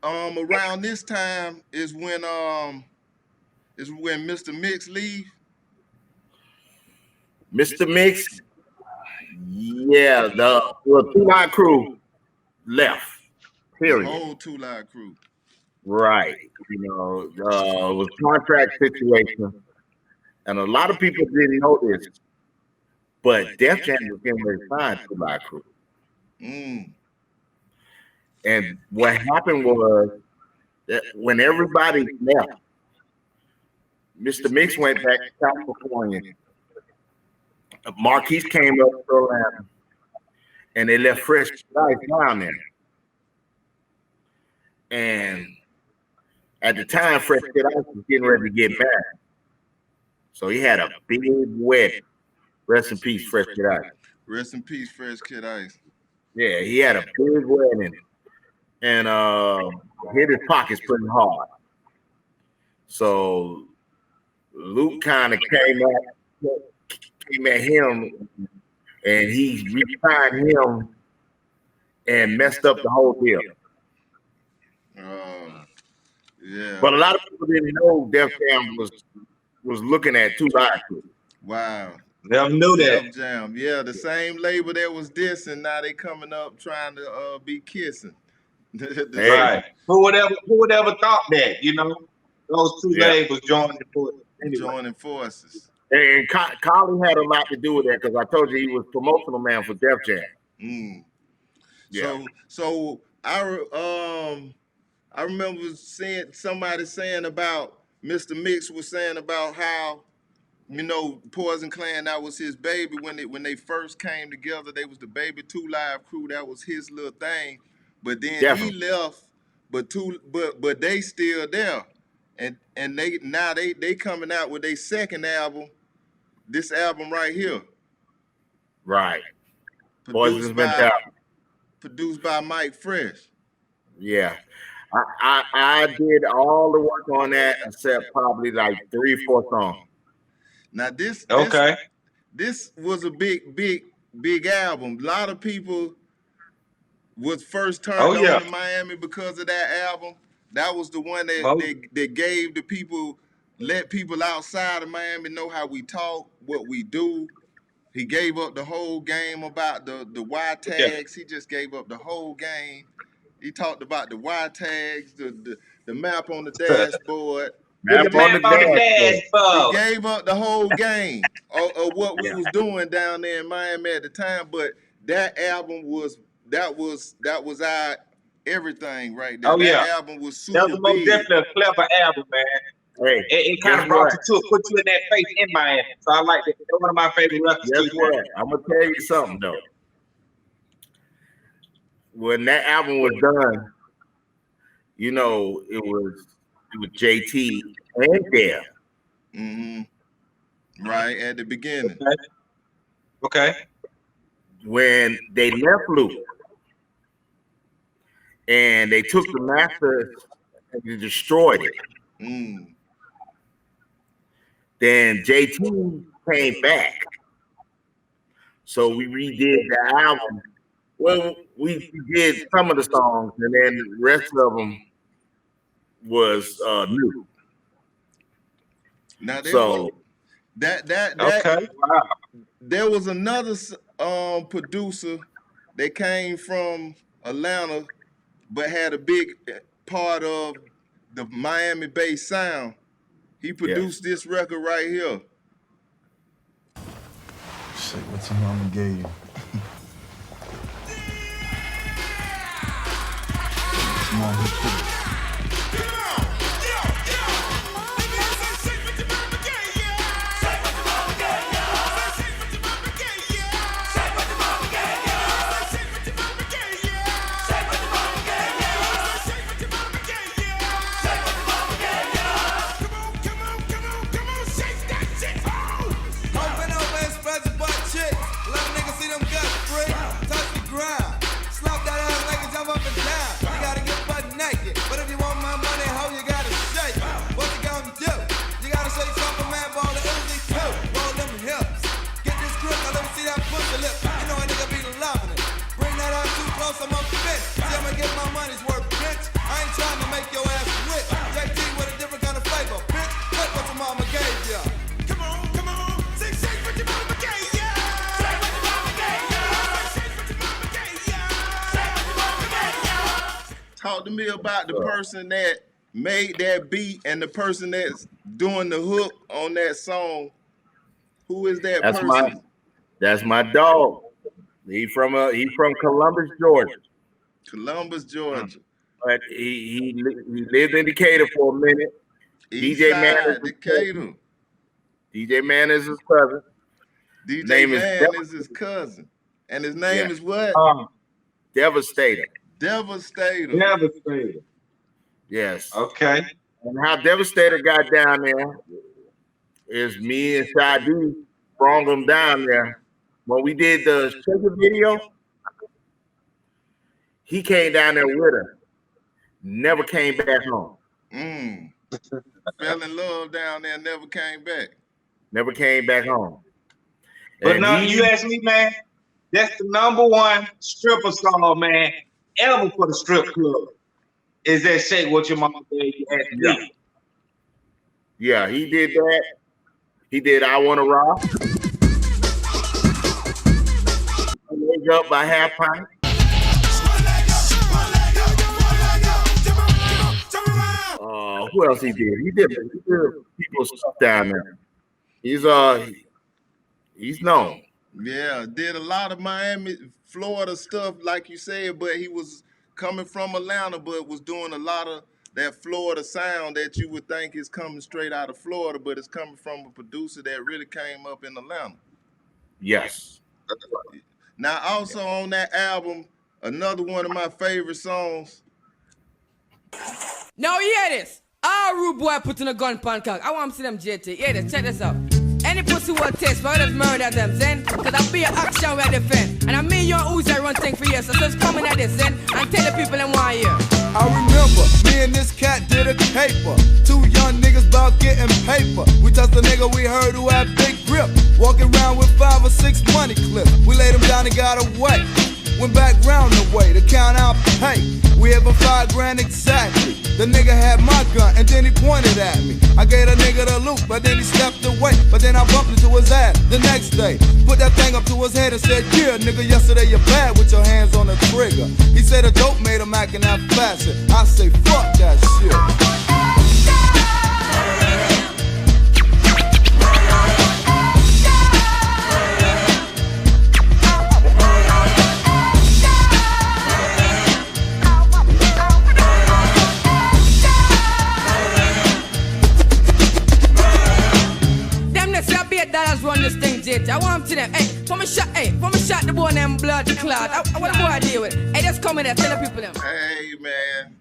around this time is when Mr. Mix leave. Mr. Mix, yeah, the Two-Line Crew left. The Period. whole 2 Live Crew. Right. You know, it was a contract situation. And a lot of people didn't know this. But Def Jam was getting ready to sign Two-Line Crew. Mm. And what happened was that when everybody left, Mr. Mix went back to California. Marquise came up to Atlanta, and they left Fresh Life down there. And at the time, Fresh Kid Ice was getting ready to get back. So he had a big wedding. Rest in peace, Fresh Kid Ice. Rest in peace, Fresh Kid Ice. Yeah, he had a big wedding. And hit his pockets pretty hard. So Luke kind of came at him, and he refined him and messed up the whole deal. Yeah. But a lot of people didn't know Def Jam was looking at Two Live Crew. Wow. Never knew that. Def Jam. Yeah, the same label that was dissing, now they coming up trying to be kissing. Right. Who would ever thought that, you know? Those two labels joining forces. Joining forces. And Collie had a lot to do with that because I told you he was promotional man for Def Jam. Mm. Yeah. So I remember seeing somebody saying about Mr. Mix was saying about how, you know, Poison Clan, that was his baby when they first came together. They was the baby 2 Live Crew. That was his little thing. But then he left, but they still there. And they coming out with their second album, this album right here. Right. Poison's Mentality. Produced by Mike Fresh. Yeah. I did all the work on that except probably like 3 or 4 songs. Now this was a big album. A lot of people was first turned on to Miami because of that album. That was the one that gave the people, let people outside of Miami know how we talk, what we do. He gave up the whole game about the Y tags. He just gave up the whole game. He talked about the Y tags, the map on the dashboard. Map on the dashboard. He gave up the whole game of what we was doing down there in Miami at the time. But that album was our everything right there. That album was super That was most big. definitely a clever album, man. Hey, it kind of brought you to put you in that face in Miami. So I like it. It's one of my favorite records. Guess what? I'm gonna tell you something though. When that album was done, you know, it was with JT and Dem. Mm-hmm. Right at the beginning. Okay. When they left Luke and they took the master and they destroyed it. Then JT came back. So we redid the album. Well, we did some of the songs, and then the rest of them was new. Now So that Okay. Wow. there was another producer that came from Atlanta, but had a big part of the Miami-based sound. He produced this record right here. Shit, what your mama gave you? Come on, hit it. Talk to me about the person that made that beat and the person that's doing the hook on that song. Who is that person? That's my dog. He's from Columbus, Georgia. Columbus, Georgia. But he lived in Decatur for a minute. DJ Man is Decatur. DJ Man is his cousin. DJ Man is his cousin. And his name is what? Devastator. Devastator. Devastator. Yes. Okay. And how Devastator got down there is me and Shadi brought him down there. When we did the Shaker video, he came down there with her. Never came back home. Fell in love down there, never came back. Never came back home. But now you ask me, man, that's the #1 stripper song, man, ever for the strip club. Is that Shake What Your Mama Gave You at me? Yeah, he did that. He did I Wanna Rock. Leg Up by Half Pint. Who else he did? He did people's stuff down there. He's known. Yeah, did a lot of Miami, Florida stuff, like you said, but he was coming from Atlanta, but was doing a lot of that Florida sound that you would think is coming straight out of Florida, but it's coming from a producer that really came up in Atlanta. Yes. Now, also on that album, another one of my favorite songs. Now hear this. All rude boy putting a gun pan cock. I want to see them JT. Hear this, check this out. Any pussy will taste, but just murder them, then. Cause I be an action where they defend. And I mean your Uzi run thing for years. So just coming at this, then, and tell the people them why here. I remember me and this cat did a caper. 2 young niggas about getting paper. We touched a nigga we heard who had big grip. Walking around with 5 or 6 money clips. We laid him down and got away. Went back round the way to count out pay. We had for $5 grand exactly. The nigga had my gun and then he pointed at me. I gave a nigga the loot, but then he stepped away. But then I bumped into his ass the next day. Put that thing up to his head and said, yeah, nigga, yesterday you bad with your hands on the trigger. He said a dope made him acting that fashion. I say, fuck that shit. $8 run this thing, JT. I want them to them. Hey, from a shot the boy and them blood clot. What the boy I deal with? Hey, just come in there, tell the people them. Hey, man.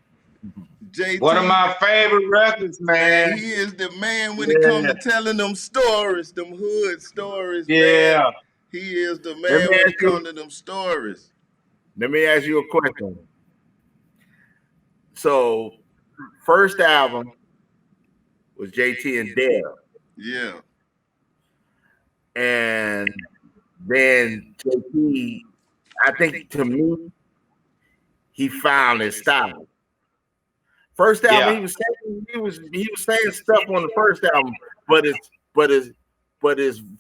JT, One of my favorite records, man. he is the man when it comes to telling them stories, them hood stories, man. Yeah. He is the Let man me when ask it you- comes to them stories. Let me ask you a question. So, first album was JT and Dale, Yeah. and then JT, I think to me, he found his style. First album, Yeah. he was saying stuff on the first album, but his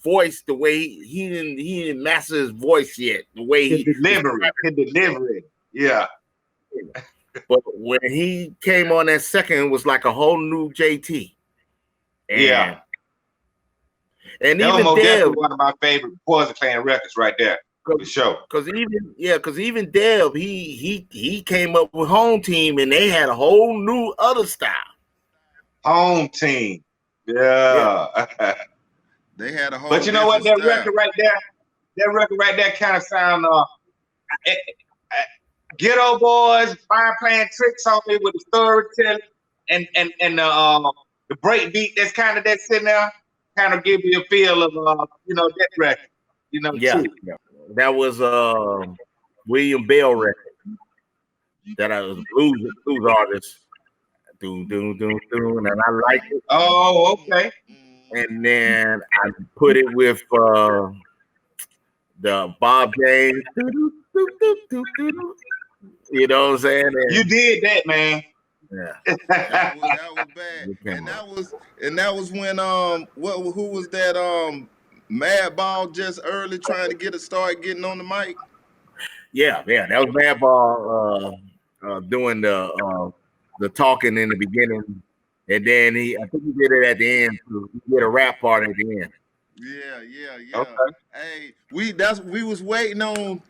voice, the way he didn't master his voice yet, the way His delivery. Yeah. But when he came on that second, it was like a whole new JT. Yeah. And That was even most Deb, definitely one of my favorite Poison Clan records right there. For sure. because even Deb, he came up with Home Team, and they had a whole new other style. Home Team. Yeah. They had a whole But you know what? That different record right there kind of sound Ghetto Boys, fine playing tricks on me with the storytelling and the break beat that's kind of that sitting there, kind of give you a feel of that record. Yeah, Too. that was William Bell record. That I was blues artist. And I liked it. Oh, okay. And then I put it with the Bob James. You know what I'm saying? And, You did that, man. Yeah. that was bad. And that was when who was that Madball just early trying to start getting on the mic? Yeah, that was Madball doing the talking in the beginning, and then I think he did it at the end. He did a rap part at the end. Yeah. Okay. Hey, we was waiting on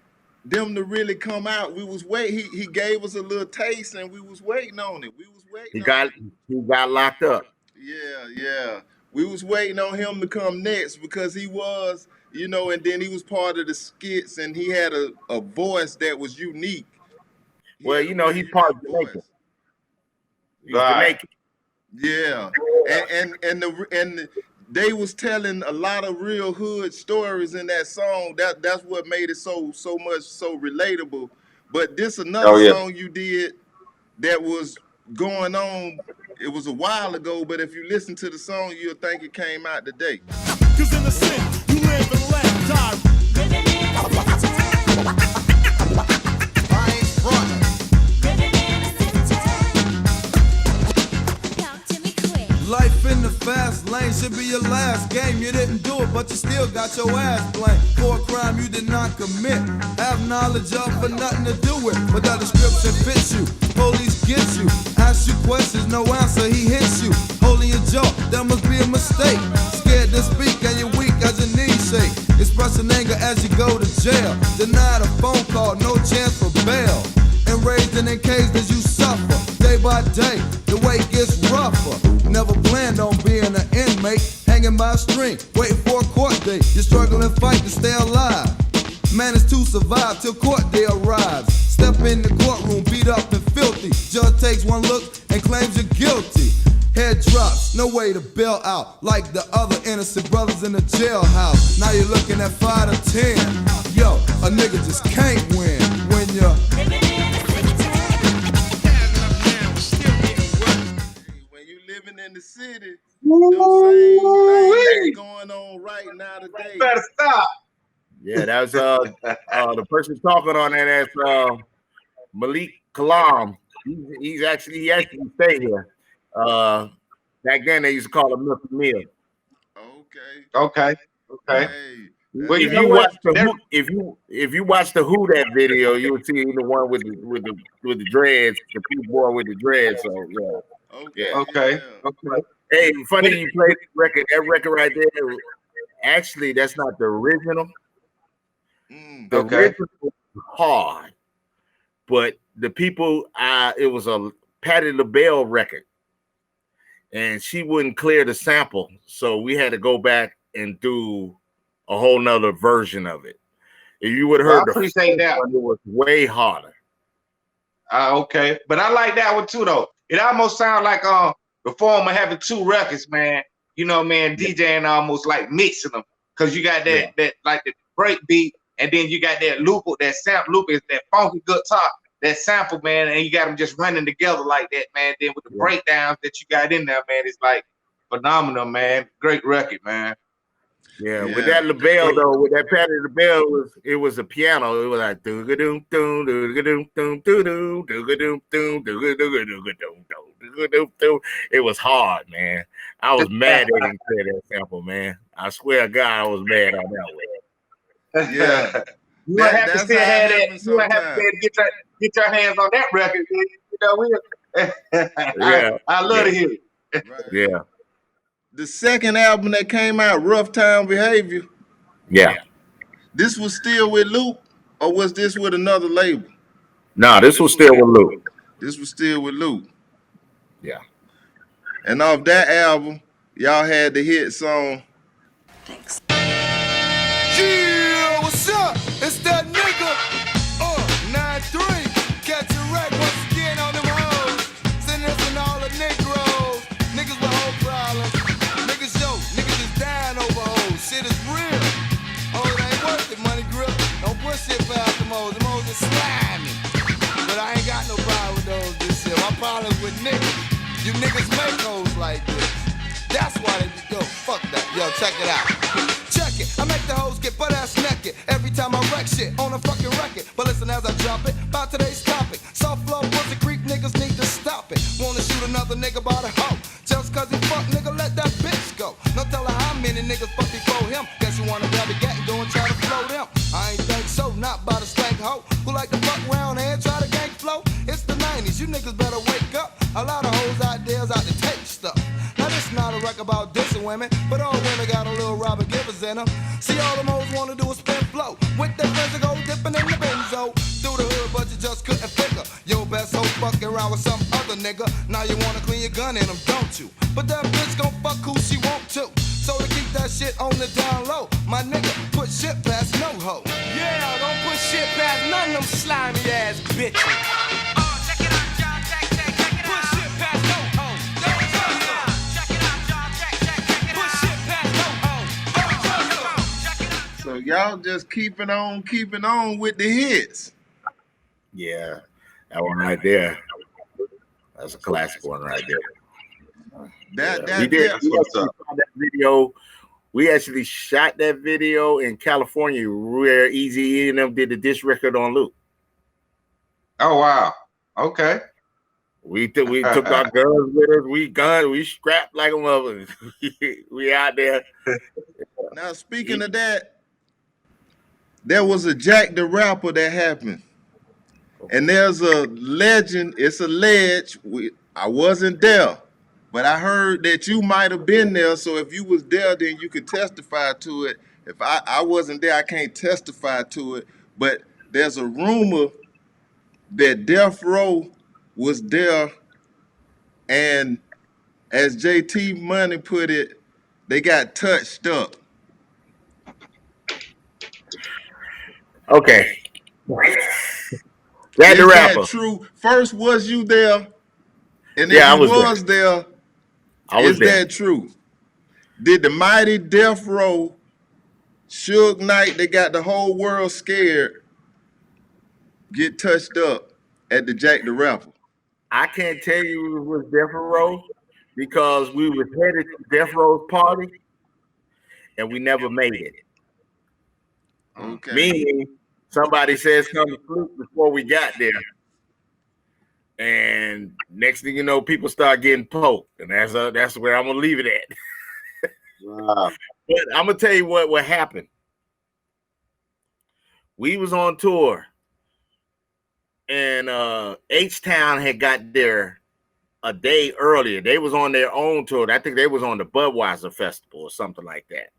them to really come out. We was waiting. He gave us a little taste, and we was waiting on it. He got locked up. Yeah. We was waiting on him to come next because he was, and then he was part of the skits, and he had a voice that was unique. Well, he's part of Jamaica. He's Jamaican. Yeah, and they was telling a lot of real hood stories in that song. That's what made it so relatable. But this another song you did that was going on. It was a while ago, but if you listen to the song, you'll think it came out today. Cause in the city, you live and let die. Life in the fast lane should be your last game. You didn't do it, but you still got your ass blamed for a crime you did not commit. Have knowledge of but nothing to do with. But that description fits you. Police get you. Ask you questions, no answer, he hits you. Holding your jaw, that must be a mistake. Scared to speak and you're weak as your knees shake. Expressing anger as you go to jail. Denied a phone call, no chance for bail. Enraged and encaged as you suffer. Day by day, the way gets rougher. Never planned on being an inmate. Hanging by a string, waiting for a court date. You're struggling to fight to stay alive. Managed to survive till court day arrives. Step in the courtroom, beat up and filthy. Judge takes one look and claims you're guilty. Head drops, no way to bail out. Like the other innocent brothers in the jailhouse. Now you're looking at 5 to 10. Yo, a nigga just can't win when you're living in the city. Those same things going on right now today. You better stop. Yeah, that was the person talking on that as Malik Kalam. He actually stayed here. Back then they used to call him Milky Mill. Okay. Hey, Well, if you watch the Who that video, you would see the one with the dreads, the people boy with the dreads. So yeah. Okay. Hey, funny you played the record. That record right there. Actually, that's not the original. The original was hard, but the people, it was a Patti LaBelle record, and she wouldn't clear the sample, so we had to go back and do a whole nother version of it. If you would have heard appreciate that one, it was way harder. Okay, but I like that one too, though. It almost sounds like Reformer having two records, man. You know, man, DJing almost like mixing them. Cause you got that like the break beat, and then you got that loop, that sample loop is that funky guitar, that sample, man, and you got them just running together like that, man. Then with the breakdowns that you got in there, man, it's like phenomenal, man. Great record, man. Yeah, with that LaBelle though, with that Patti LaBelle, it was a piano. It was like doo-ga-doom, doom, doo-ga-doom, doom, doo-doo, doo-ga-doom, doom, doo-ga-doo, doo-ga-doom, doo-ga-doom, doom. It was hard, man. I was mad they didn't play that sample, man. I swear to God, I was mad on that one. Yeah. You might have to still have that. You might have to get your hands on that record. You know, I love to hear it. Yeah. The second album that came out, Rough Town Behavior. Yeah. This was still with Luke, or was this with another label? No, this was still with Luke. This was still with Luke. Yeah. And off that album, y'all had the hit song. Yeah, what's up? It's that nigga. 9-3. Catch a wreck once again on them hoes. Send us and all the Negroes. Niggas with whole problems. Niggas is down over hoes. Shit is real. Oh, it ain't worth it, money grip. Don't push shit past them hoes. Them hoes is slimy. But I ain't got no problem with those this shit. My problem is with niggas. You niggas make hoes like this. That's why they be, yo, fuck that. Yo, check it out. Check it. I make the hoes get butt ass naked every time I wreck shit on a fucking record. But listen as I drop it, about today's topic. Soft flow, pussy creep niggas need to stop it. Wanna shoot another nigga by the hoe. Just cause he fuck nigga, let that bitch go. No telling how many niggas fuck before him. Guess you wanna grab the gat and go and try to flow them. I ain't think so, not by the stank hoe. Who like to fuck around and try to gang flow? It's the 90s, you niggas better wake up. A lot of hoes out there's out to take stuff. Now this not a record about dissing women, but all women got a little Robert Givers in them. See all them hoes wanna do is spin flow. With their friends that go dipping in the benzo. Through the hood, but you just couldn't figure. Your best hoe fucking around with some other nigga. Now you wanna clean your gun in them, don't you? But that bitch gon' fuck who she want to. So to keep that shit on the down low, my nigga put shit past no hoe. Yeah, don't put shit past none of them slimy ass bitches. So y'all just keeping on with the hits. Yeah, that one right there. That's a classic one right there. That's what's up. That video. We actually shot that video in California where Eazy-E and them did the diss record on Luke. Oh wow. Okay. We took our guns with us. We scrapped like a mother. We out there. Now speaking of that, there was a Jack the Rapper that happened. And there's a legend, it's alleged, I wasn't there, but I heard that you might have been there, so if you was there, then you could testify to it. If I wasn't there, I can't testify to it, but there's a rumor that Death Row was there, and as JT Money put it, they got touched up. Okay. Is the rapper. that true? First, was you there? And if Yeah, I you was there, I was is there. that true? Did the mighty Death Row, Suge Knight, they got the whole world scared, get touched up at the Jack the Rapper? I can't tell you it was Death Row because we was headed to Death Row's party and we never made it. Okay. Meaning somebody says come to Fluke before we got there. And next thing you know, people start getting poked. And that's where I'm gonna leave it at. Wow. But I'm gonna tell you what happened. We was on tour. And H-Town had got there a day earlier. They was on their own tour. I think they was on the Budweiser Festival or something like that.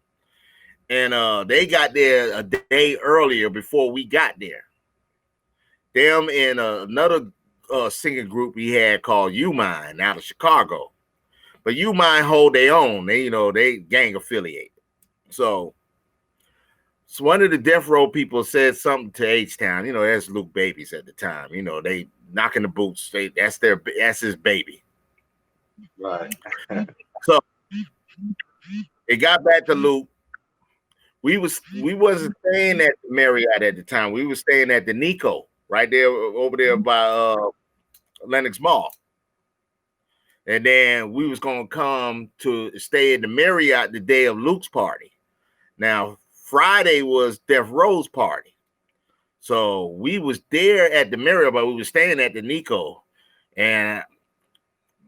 And they got there a day earlier before we got there. Them and another singing group we had called You Mine out of Chicago. But You Mine hold their own. They gang affiliated. So one of the Death Row people said something to H-Town. That's Luke Babies at the time. knocking the boots. That's his baby. Right. So it got back to Luke. We wasn't staying at the Marriott at the time. We were staying at the Nico right there over there by Lenox Mall. And then we was gonna come to stay at the Marriott the day of Luke's party. Now Friday was Death Row's party. So we was there at the Marriott, but we was staying at the Nico. And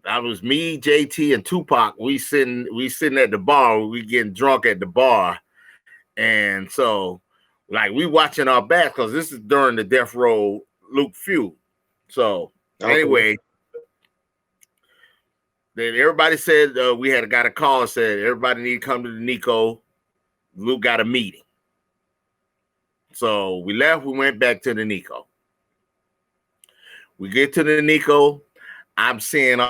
I was me, JT, and Tupac. We sitting at the bar. We getting drunk at the bar. And so, like, we watching our back because this is during the Death Row Luke feud. So, anyway, then everybody said we had got a call and said everybody need to come to the Nico. Luke got a meeting. So we left. We went back to the Nico. We get to the Nico. I'm seeing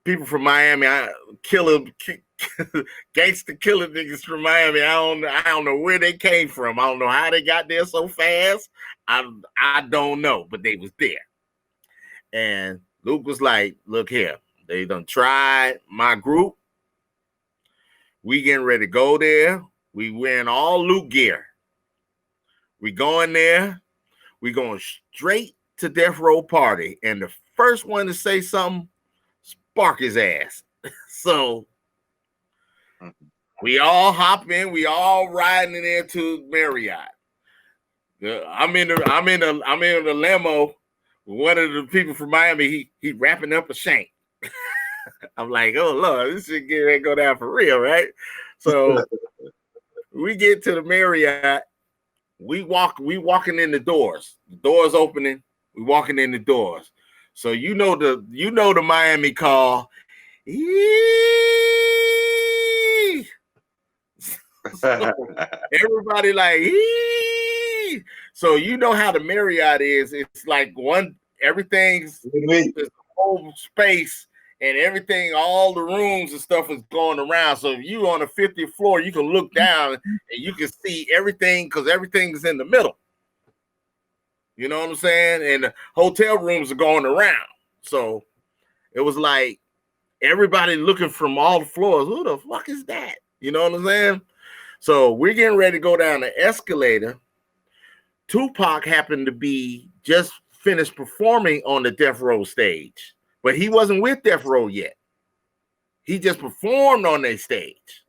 people from Miami. Gangster killer niggas from Miami. I don't know where they came from. I don't know how they got there so fast. I don't know, but they was there. And Luke was like, look here, they done tried my group. We getting ready to go there. We wearing all Luke gear. We going there. We going straight to Death Row party. And the first one to say something, spark his ass. So we all hop in, we all riding in there to Marriott. I'm in the limo. One of the people from Miami, he wrapping up a shank. I'm like, oh Lord, this shit get ready to go down for real, right? So we get to the Marriott. We walking in the doors. The doors opening. We walking in the doors. So you know the Miami call. So everybody like, eee! So you know how the Marriott is. It's like everything's this whole space and everything, all the rooms and stuff is going around. So if you on the 50th floor, you can look down and you can see everything because everything is in the middle. You know what I'm saying? And the hotel rooms are going around. So it was like everybody looking from all the floors. Who the fuck is that? You know what I'm saying? So we're getting ready to go down the escalator. Tupac happened to be just finished performing on the Death Row stage, but he wasn't with Death Row yet. He just performed on their stage.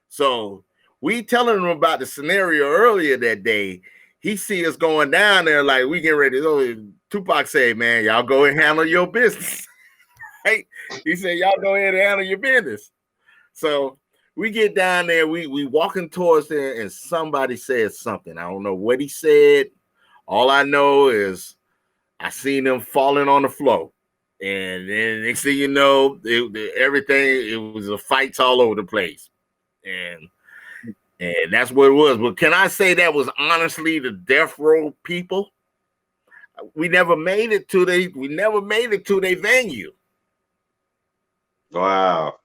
So we telling him about the scenario earlier that day. He see us going down there like we getting ready to go. Tupac say, man, y'all go and handle your business. Right? He said, y'all go ahead and handle your business. So we get down there, we walking towards there, and somebody said something. I don't know what he said. All I know is I seen them falling on the floor. And then next thing you know, it was a fights all over the place. And that's what it was. But can I say that was honestly the Death Row people? We never made it to their venue. Wow.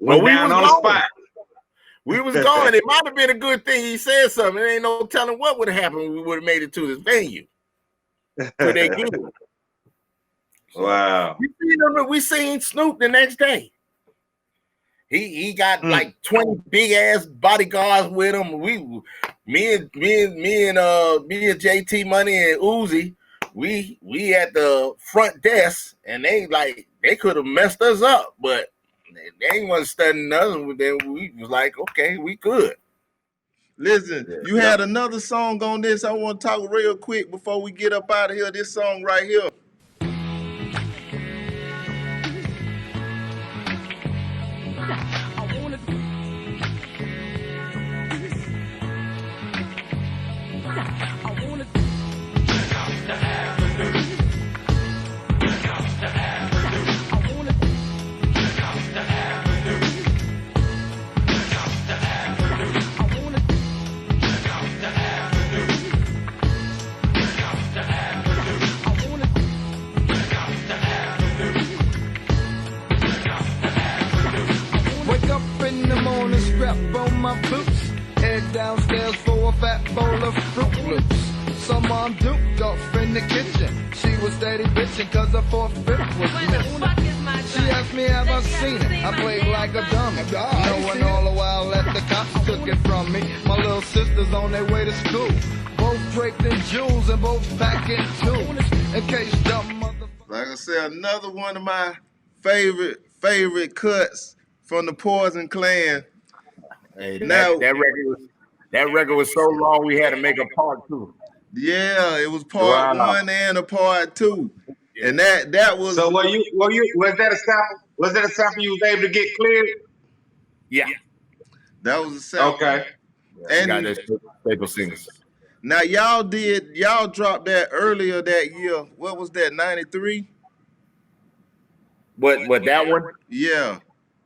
Well, we down was on the spot. We was going. It might have been a good thing he said something. There ain't no telling what would have happened when we would have made it to this venue. So they good. Wow. We seen Snoop the next day. He got like 20 big ass bodyguards with him. Me and JT Money and Uzi, we at the front desk, and they could have messed us up, but they wasn't studying us. Then we was like, okay, we good. Listen, you had another song on this. I want to talk real quick before we get up out of here. This song right here. On my boots, head downstairs for a fat bowl of Fruit Loops. saw Mom duped off in the kitchen. She was steady bitching cause her 4th, 5th was missing. She asked me have I seen it. I played like a dummy. Knowing all the while that the cops took it from me. My little sisters on their way to school. Both draped in jewels and both packing tools. In case dumb motherfuckers. Like I said, another one of my favorite cuts from the Poison Clan. Hey, Now, that record was so long we had to make a part 2. Yeah, it was part 1 and a part 2. And that was so was that a sample? Was that a sample you was able to get cleared? Yeah. That was a sample. Okay. And got that staple singers. now y'all dropped that earlier that year. What was that, 93? What that one? Yeah.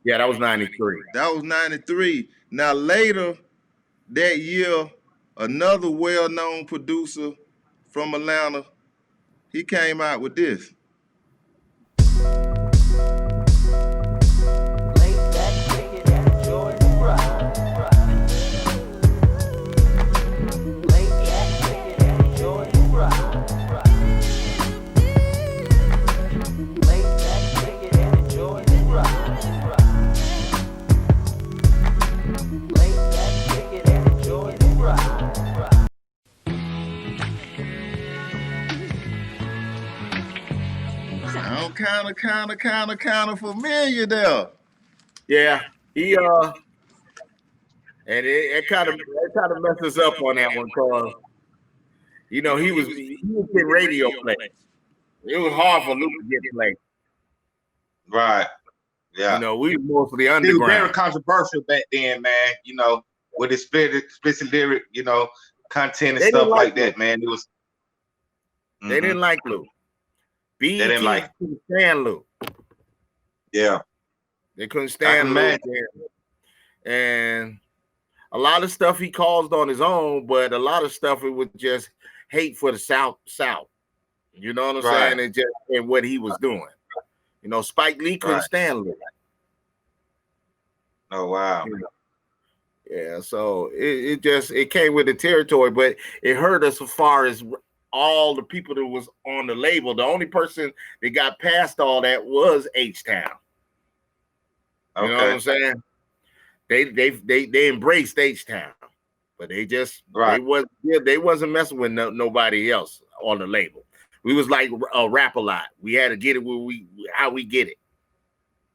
Yeah, that was 93. That was 93. Now later that year, another well-known producer from Atlanta, he came out with this. Kind of familiar there. Yeah, he and it kind of messes up on that one because he was getting radio play. It was hard for Luke to get play. Right. Yeah. We were mostly underground. He was very controversial back then, man. With his explicit lyric, content and stuff like that, man. It was. They didn't like Luke. They didn't like. Couldn't stand Luke. Yeah. They couldn't stand Luke. And a lot of stuff he caused on his own, but a lot of stuff it was just hate for the South. You know what I'm saying? And what he was doing. Spike Lee couldn't stand Luke. Oh wow. Yeah, so it came with the territory, but it hurt us as far as all the people that was on the label. The only person that got past all that was H-Town. You know what I'm saying? They embraced H-Town, but they just they wasn't messing with nobody else on the label. We was like a rap a lot. We had to get it how we get it.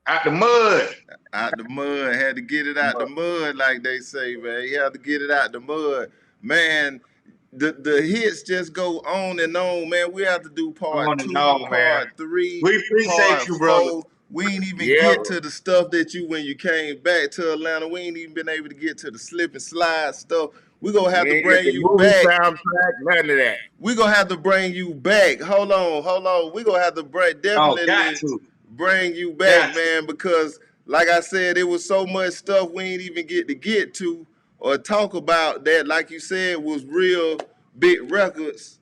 Out the mud. Out the mud. Had to get it out the mud, like they say, man. You had to get it out the mud. Man, the hits just go on and on, man. We have to do part 2, part 3. We appreciate you, brother. We ain't even get to the stuff that when you came back to Atlanta, we ain't even been able to get to the slip and slide stuff. We're going to have to bring you back. None of that. We're going to have to bring you back. Hold on. We're going to have to definitely bring you back, man, because like I said, it was so much stuff we ain't even get to or talk about that, like you said, was real big records.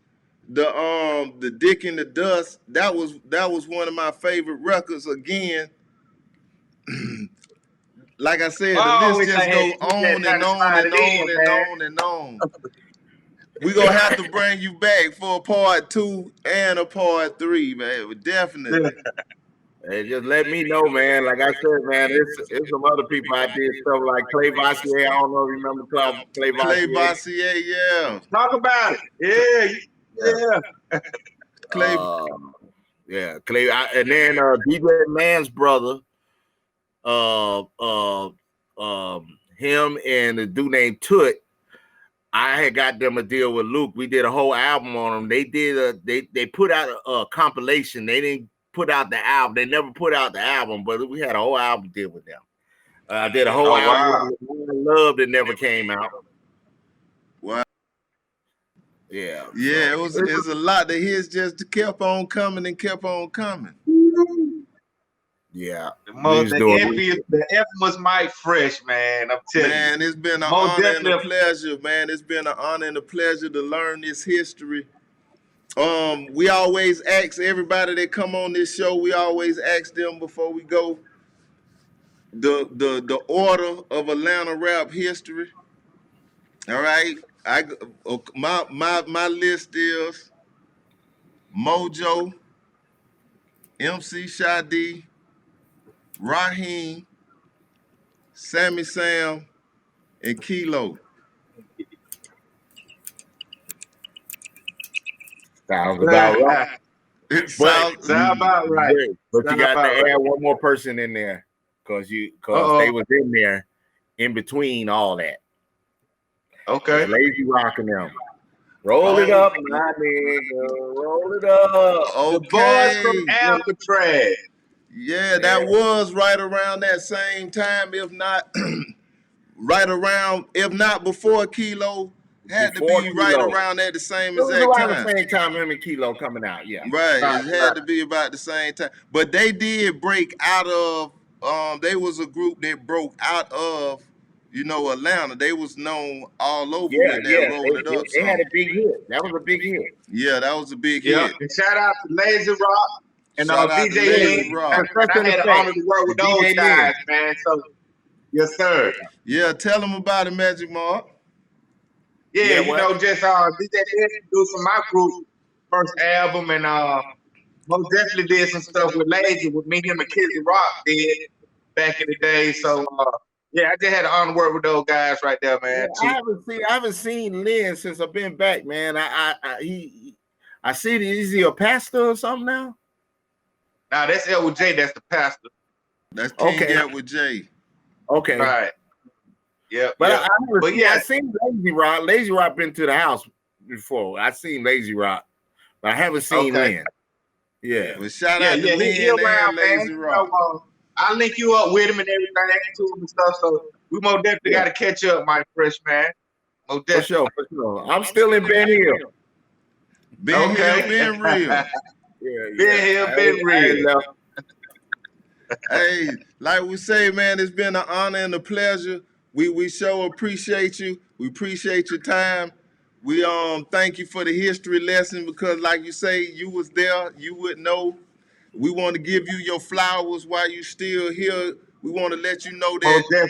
The Dick in the Dust, that was one of my favorite records again. Like I said, the list just go on and on. We're going to have to bring you back for a part 2 and a part 3, man. Definitely. Hey, just let me know, man. Like I said, man, it's some other people I did stuff like Clay Vassier. I don't know if you remember Clay Vassier. Clay Vassier, yeah. Talk about it. Yeah. Clay. Clay. And then DJ Man's brother, him and the dude named Toot, I had got them a deal with Luke. We did a whole album on them. They did they put out a compilation. They didn't put out the album. They never put out the album, but we had a whole album deal with them. I did a whole album with Love that never came out. Wow. Yeah. Yeah, it was a lot that his just kept on coming and kept on coming. Yeah. The infamous Mike Fresh, man. I'm telling you. Man, it's been an honor and a pleasure, man. It's been an honor and a pleasure to learn this history. We always ask everybody that come on this show, we always ask them before we go the order of Atlanta rap history. All right. My list is Mojo, MC Shadi, Raheem, Sammy Sam, and Kilo. Sounds about right. It sounds about right. But you Sound got to about add right. one more person in there because they was in there in between all that. Okay. Lazy rocking them. Roll it up, my nigga. Roll it up. The boys from Alcatraz. Yeah, that was right around that same time, if not if not before Kilo, had Before to be right Kilo. around at the same It was exact around time. the same time him and Kilo coming out, yeah. Right, it had to be about the same time. But they did break out of they was a group that broke out of, Atlanta. They was known all over with that Roll It Up They had song. a big hit. That was a big hit. Yeah, that was a big Yeah. hit. And shout out to Lazy Rock and Shout out to DJ Lazy Link. Rock. And I had the honor to work with those guys, man. So, yes, sir. Yeah, tell them about it, Magik Mark. Yeah, just DJ Link do some my group first album, and most definitely did some stuff with Lazy with me, him, and Kizzy Rock did back in the day. So yeah, I just had the honor to work with those guys right there, man. Yeah, I haven't seen Lynn since I've been back, man. I see is he a pastor or something now? Nah, that's L with J, that's the pastor. That's King Gat with J. Okay. Right. Yeah. But yeah. I seen Lazy Rock. Lazy Rock been to the house before. I seen Lazy Rock, but I haven't seen Lynn. Yeah. Well, shout out to Lynn and Lazy Rock. I'll link you up with him and everything too and stuff. So we most definitely got to catch up, my fresh man. Most definitely. For sure. I'm still in Ben Hill. Ben Hill, Ben real. Ben Hill, Ben real. Hey, like we say, man, it's been an honor and a pleasure. We sure appreciate you. We appreciate your time. We thank you for the history lesson because, like you say, you was there. You would know. We want to give you your flowers while you still here. We want to let you know that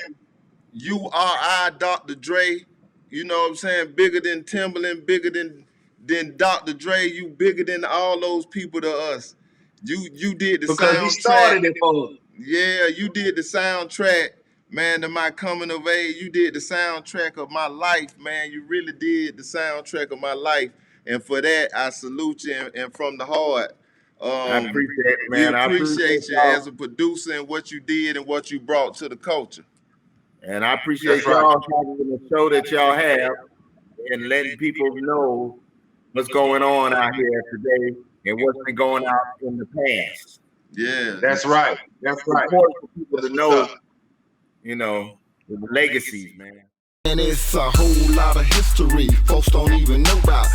you are our Dr. Dre. You know what I'm saying? Bigger than Timberland, bigger than Dr. Dre. You bigger than all those people to us. You did the because soundtrack. he started it for us. Yeah, you did the soundtrack, man, to my coming of age. You did the soundtrack of my life, man. You really did the soundtrack of my life. And for that, I salute you and from the heart. I appreciate it, man. We appreciate you as a producer and what you did and what you brought to the culture. And I appreciate y'all having the show that y'all have and letting people know what's going on out here today and what's been going on in the past. Yeah. That's right. That's right. It's important for people to know, the legacies, man. And it's a whole lot of history folks don't even know about.